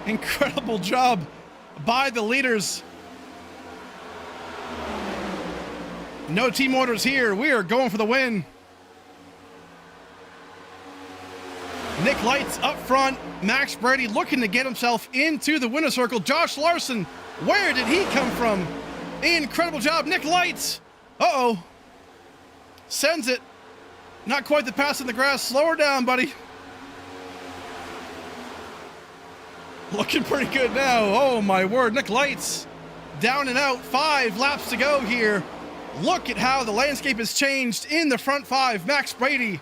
Incredible job by the leaders. No team orders here. We are going for the win. Nick Lights up front. Max Brady looking to get himself into the winner's circle. Josh Larson, where did he come from? Incredible job, Nick Lights. Uh-oh. Sends it. Not quite the pass in the grass. Slow her down, buddy. Looking pretty good now. Oh, my word. Nick Lights down and out. 5 laps to go here. Look at how the landscape has changed in the front 5. Max Brady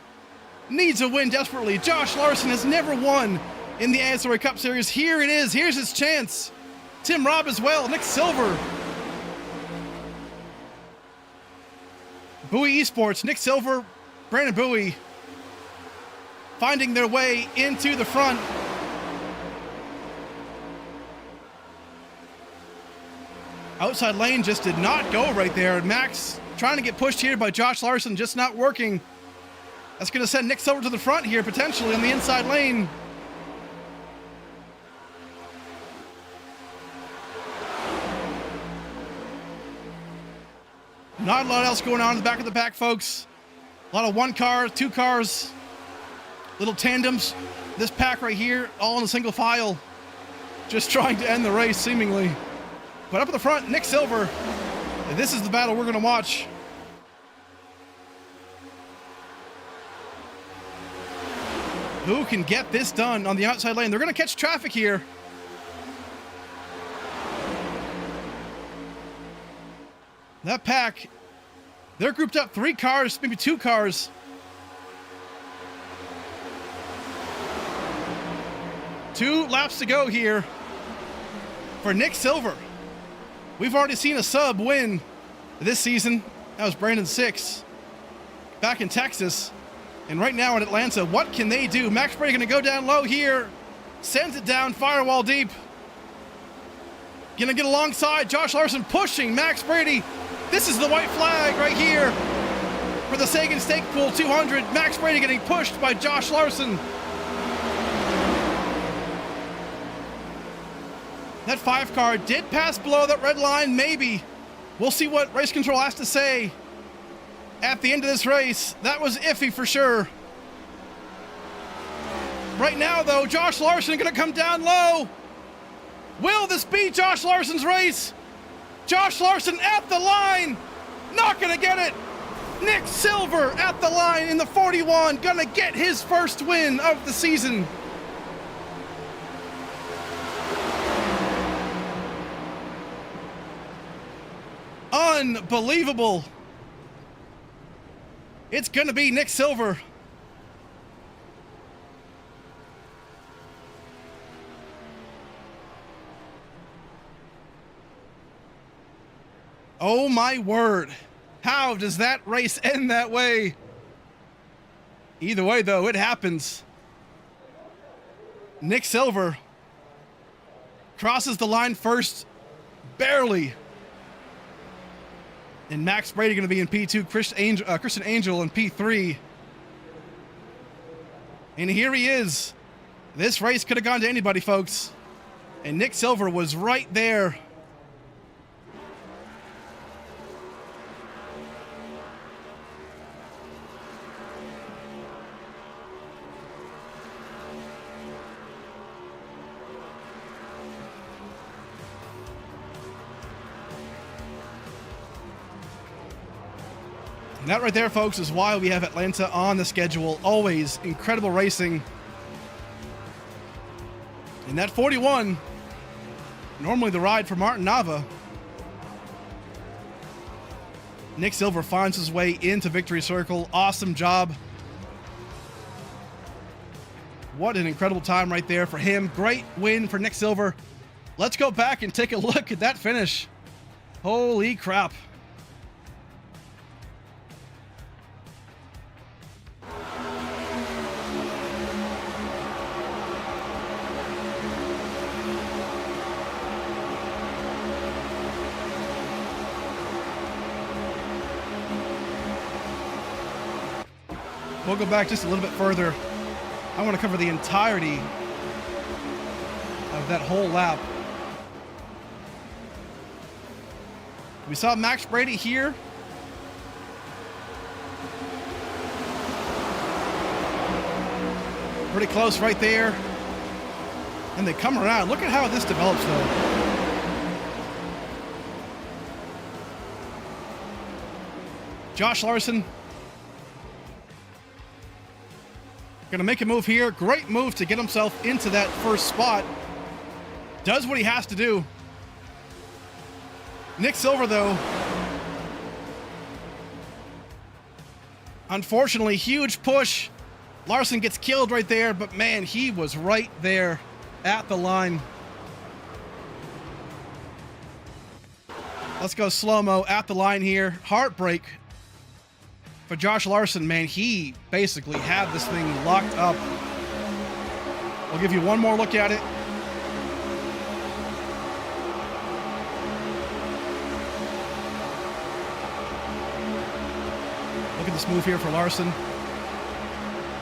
needs a win desperately. Josh Larson has never won in the ASRA Cup Series. Here it is. Here's his chance. Tim Robb as well. Nick Silver. Bowie Esports. Nick Silver, Brandon Bowie finding their way into the front. Outside lane just did not go right there. Max trying to get pushed here by Josh Larson, just not working. That's going to send Nick Silver to the front here, potentially on the inside lane. Not a lot else going on in the back of the pack, folks. A lot of 1 car, 2 cars, little tandems. This pack right here, all in a single file, just trying to end the race, seemingly. But up at the front, Nick Silver. And this is the battle we're going to watch. Who can get this done on the outside lane? They're going to catch traffic here. That pack, they're grouped up 3 cars, maybe 2 cars. Two laps to go here for Nick Silver. We've already seen a sub win this season. That was Brandon 6 back in Texas. And right now in Atlanta, what can they do? Max Brady gonna go down low here. Sends it down, firewall deep. Gonna get alongside Josh Larson pushing Max Brady. This is the white flag right here for the Sagan Stake Pool 200. Max Brady getting pushed by Josh Larson. That 5 car did pass below that red line, maybe. We'll see what race control has to say at the end of this race. That was iffy for sure. Right now, though, Josh Larson gonna come down low. Will this be Josh Larson's race? Josh Larson at the line, not gonna get it. Nick Silver at the line in the 41, gonna get his first win of the season. Unbelievable. It's gonna be Nick Silver. Oh my word. How does that race end that way? Either way, though, it happens. Nick Silver crosses the line first, barely. And Max Brady going to be in P2, Christian Angel in P3. And here he is. This race could have gone to anybody, folks. And Nick Silver was right there. And that right there, folks, is why we have Atlanta on the schedule. Always incredible racing. And that 41, normally the ride for Martin Nava. Nick Silver finds his way into Victory Circle. Awesome job. What an incredible time right there for him. Great win for Nick Silver. Let's go back and take a look at that finish. Holy crap. We'll go back just a little bit further. I want to cover the entirety of of that whole lap. We saw Max Brady here. Pretty close right there. And they come around. Look at how this develops, though. Josh Larson gonna make a move here. Great move to get himself into that first spot. Does what he has to do. Nick Silver, though, unfortunately, huge push. Larson gets killed right there, but man, he was right there at the line. Let's go slow-mo at the line here. Heartbreak for Josh Larson, man. He basically had this thing locked up. We'll give you one more look at it. Look at this move here for Larson.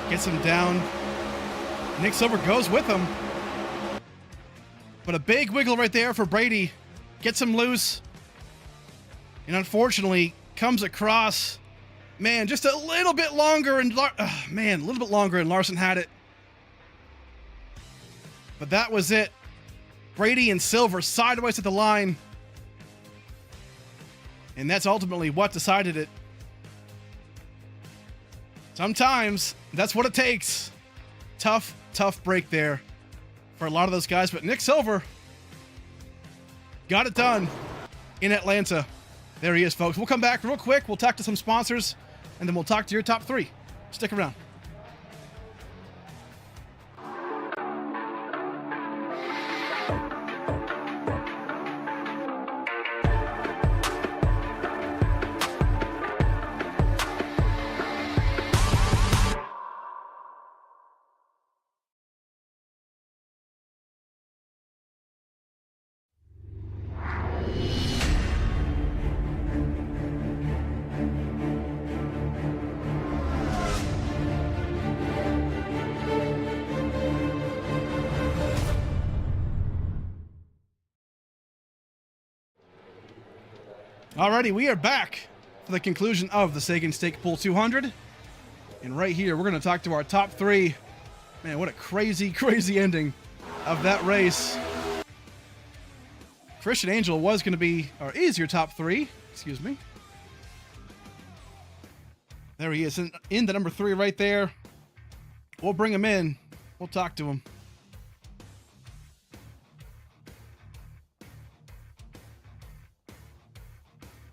Gets him down. Nick Silver goes with him. But a big wiggle right there for Brady. Gets him loose. And unfortunately, comes across. Man, just a little bit longer. And Larson had it. But that was it. Brady and Silver sideways at the line. And that's ultimately what decided it. Sometimes that's what it takes. Tough break there for a lot of those guys. But Nick Silver got it done in Atlanta. There he is, folks. We'll come back real quick. We'll talk to some sponsors, and then we'll talk to your top three. Stick around. Alrighty, we are back for the conclusion of the Sagan Stake Pool 200. And right here, we're going to talk to our top three. Man, what a crazy ending of that race. Christian Angel was going to be, or is your top three, excuse me. There he is, in the number 3 right there. We'll bring him in. We'll talk to him.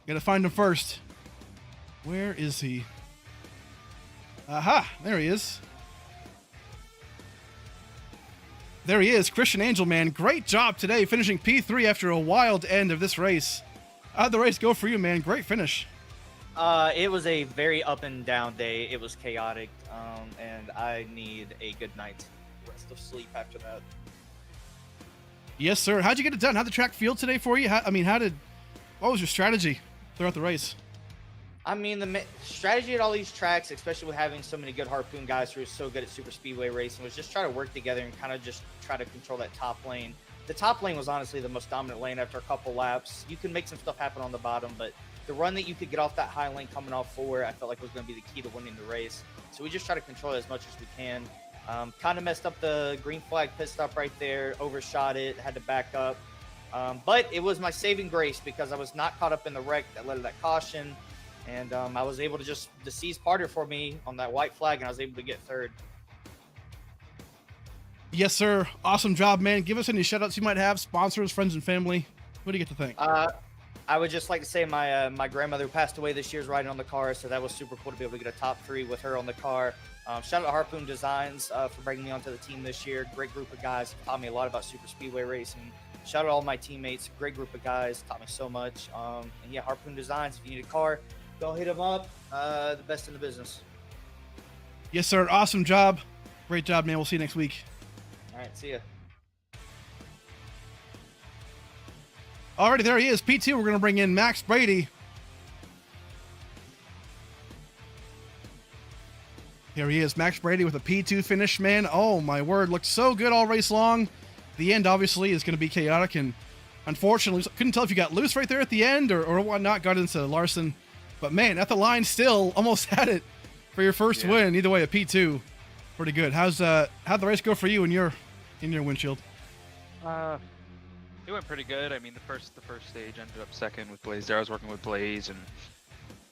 Gotta find him first. Where is he? Aha, there he is. There he is, Christian Angel, man. Great job today, finishing P3 after a wild end of this race. How'd the race go for you, man? Great finish. It was a very up and down day. It was chaotic, and I need a good night's rest of sleep after that. Yes, sir. How'd you get it done? How'd the track feel today for you? What was your strategy throughout the race? I mean, the strategy at all these tracks, especially with having so many good Harpoon guys who are so good at super speedway racing, was just try to work together and kind of just try to control that top lane. The top lane was honestly the most dominant lane after a couple laps. You can make some stuff happen on the bottom, but the run that you could get off that high lane coming off 4, I felt like was going to be the key to winning the race. So we just try to control it as much as we can. Kind of messed up the green flag pit stop right there, overshot it, had to back up. But it was my saving grace because I was not caught up in the wreck that led to that caution. And I was able to just seize Parter for me on that white flag, and I was able to get third. Yes, sir. Awesome job, man. Give us any shout-outs you might have, sponsors, friends, and family. What do you get to think? I would just like to say my grandmother who passed away this year is riding on the car, so that was super cool to be able to get a top 3 with her on the car. Shout out to Harpoon Designs for bringing me onto the team this year. Great group of guys. Taught me a lot about super speedway racing. Shout out to all my teammates. Great group of guys. Taught me so much. And yeah, Harpoon Designs. If you need a car, go hit them up. The best in the business. Yes, sir. Awesome job. Great job, man. We'll see you next week. All right. See ya. Alrighty, there he is. P2, we're going to bring in Max Brady. Here he is, Max Brady with a P2 finish, man. Oh, my word. Looked so good all race long. The end obviously is going to be chaotic, and unfortunately, couldn't tell if you got loose right there at the end or whatnot, got into Larson. But man, at the line still almost had it for your first win. Either way, a P2. Pretty good. How'd the race go for you in your windshield? It went pretty good. I mean, the first stage ended up second with Blaze there. I was working with Blaze, and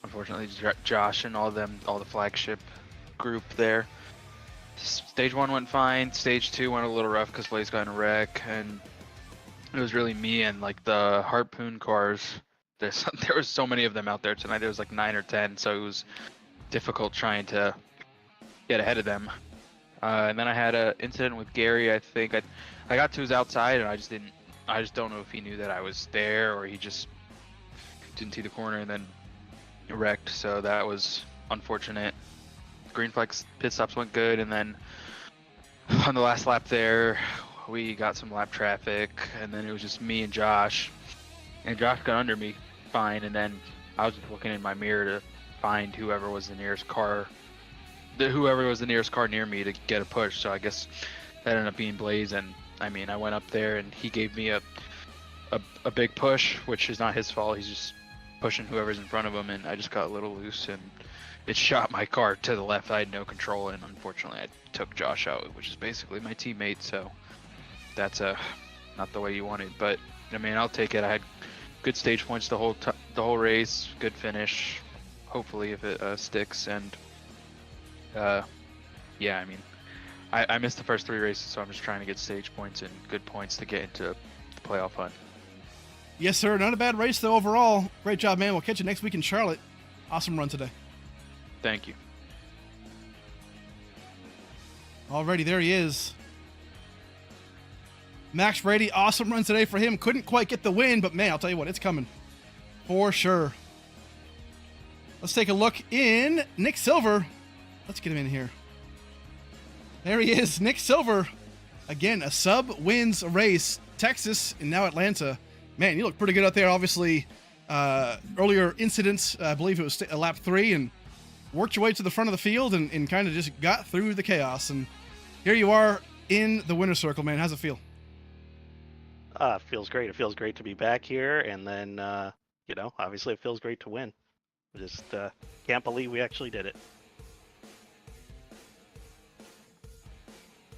unfortunately Josh and all the flagship group there. Stage 1 went fine. Stage 2 went a little rough because Blaze got in a wreck, and it was really me and like the Harpoon cars. There was so many of them out there tonight. There was like 9 or 10, so it was difficult trying to get ahead of them. And then I had an incident with Gary. I think I got to his outside, and I just don't know if he knew that I was there or he just didn't see the corner and then wrecked. So that was unfortunate. Green flag pit stops went good, and then on the last lap there, we got some lap traffic, and then it was just me and Josh. And Josh got under me fine, and then I was just looking in my mirror to find whoever was the nearest car near me to get a push. So I guess that ended up being Blaze, and I mean, I went up there and he gave me a big push, which is not his fault. He's just pushing whoever's in front of him, and I just got a little loose and it shot my car to the left. I had no control, and unfortunately I took Josh out, which is basically my teammate. So that's not the way you want it, but I mean, I'll take it. I had good stage points the whole race, good finish, hopefully if it sticks. And yeah, I mean, I missed the first 3 races, so I'm just trying to get stage points and good points to get into the playoff hunt. Yes, sir. Not a bad race, though, overall. Great job, man. We'll catch you next week in Charlotte. Awesome run today. Thank you. Alrighty, there he is. Max Brady, awesome run today for him. Couldn't quite get the win, but man, I'll tell you what, it's coming. For sure. Let's take a look in Nick Silver. Let's get him in here. There he is, Nick Silver. Again, a sub wins a race. Texas and now Atlanta. Man, you look pretty good out there. Obviously, earlier incidents, I believe it was lap 3, and worked your way to the front of the field and kind of just got through the chaos. And here you are in the winner's circle, man. How's it feel? Feels great. It feels great to be back here, and then, obviously it feels great to win. Just can't believe we actually did it.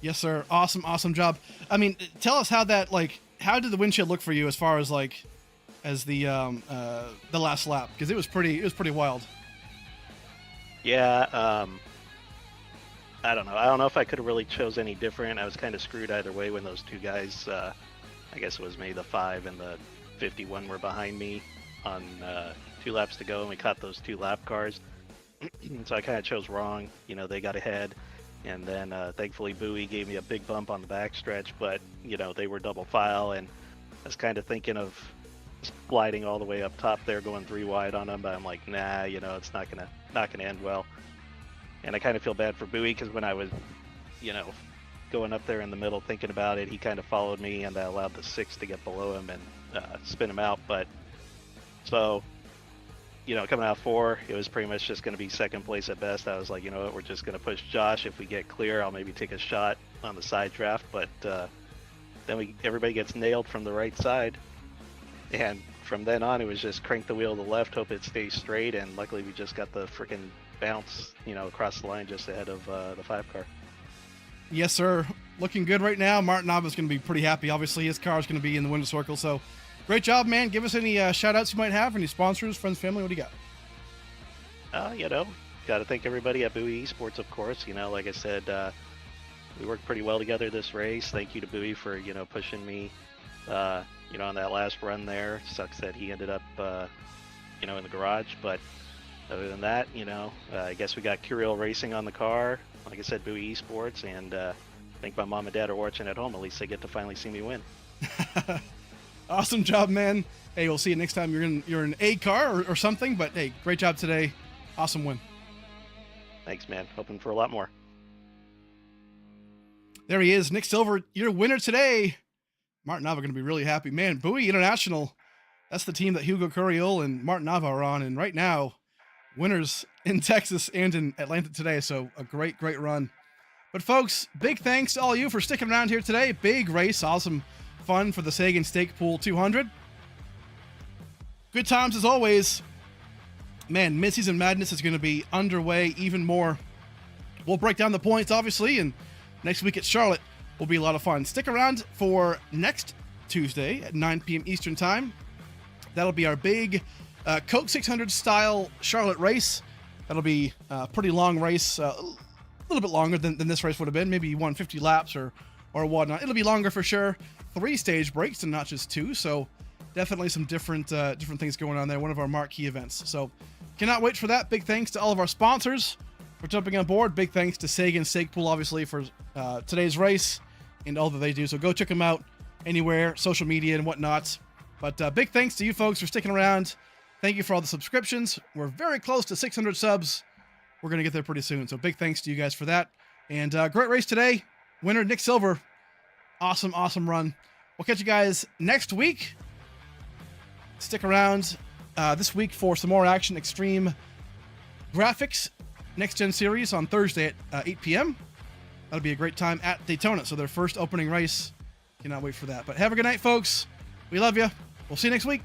Yes, sir. Awesome job. I mean, tell us how did the windshield look for you as far as the last lap? Because it was pretty wild. Yeah, I don't know. I don't know if I could have really chose any different. I was kind of screwed either way when those two guys, I guess it was maybe the 5 and the 51 were behind me on 2 laps to go, and we caught those 2 lap cars. So I kind of chose wrong. They got ahead, and then thankfully Bowie gave me a big bump on the backstretch, but they were double file, and I was kind of thinking of sliding all the way up top there, going 3 wide on them, but I'm like, nah, it's not gonna end well. And I kind of feel bad for Bowie, because when I was, going up there in the middle thinking about it, he kind of followed me, and I allowed the 6 to get below him and spin him out. But so, coming out 4, it was pretty much just going to be second place at best. I was like, you know what, we're just going to push Josh. If we get clear, I'll maybe take a shot on the side draft. But then everybody gets nailed from the right side, and from then on, it was just crank the wheel to the left, hope it stays straight, and luckily we just got the freaking bounce, across the line just ahead of the 5 car. Yes, sir. Looking good right now. Martin Nava's going to be pretty happy. Obviously, his car is going to be in the winner's circle. So, great job, man. Give us any shout-outs you might have, any sponsors, friends, family. What do you got? Got to thank everybody at Bowie Esports, of course. Like I said, we worked pretty well together this race. Thank you to Bowie for, pushing me, on that last run there. Sucks that he ended up, in the garage. But other than that, I guess we got Curiel Racing on the car. Like I said, Bowie Esports, and I think my mom and dad are watching at home. At least they get to finally see me win. Awesome job, man. Hey, we'll see you next time you're in a car or something. But hey, great job today. Awesome win. Thanks, man. Hoping for a lot more. There he is, Nick Silver, your winner today. Martin Nava going to be really happy, man. Bowie International, that's the team that Hugo Curiel and Martin Nava are on, and right now, winners in Texas and in Atlanta today. So a great run But folks, big thanks to all of you for sticking around here today. Big race, awesome fun for the Sagan Stake Pool 200. Good times as always. Man, Midseason Madness is going to be underway even more. We'll break down the points, obviously, and next week at Charlotte will be a lot of fun. Stick around for next Tuesday at 9 p.m. Eastern Time. That'll be our big Coke 600 style Charlotte race. That'll be a pretty long race, a little bit longer than this race would have been, maybe 150 laps or whatnot. It'll be longer for sure. 3 stage breaks and not just 2, so definitely some different things going on there. One of our marquee events. So cannot wait for that. Big thanks to all of our sponsors for jumping on board. Big thanks to Sagan Stake Pool, obviously, for today's race and all that they do. So go check them out anywhere, social media and whatnot. But big thanks to you folks for sticking around. Thank you for all the subscriptions. We're very close to 600 subs. We're going to get there pretty soon. So big thanks to you guys for that. And great race today. Winner, Nick Silver. Awesome, awesome run. We'll catch you guys next week. Stick around this week for some more action. Extreme Graphics Next Gen Series on Thursday at 8 p.m. That'll be a great time at Daytona. So their first opening race. Cannot wait for that. But have a good night, folks. We love you. We'll see you next week.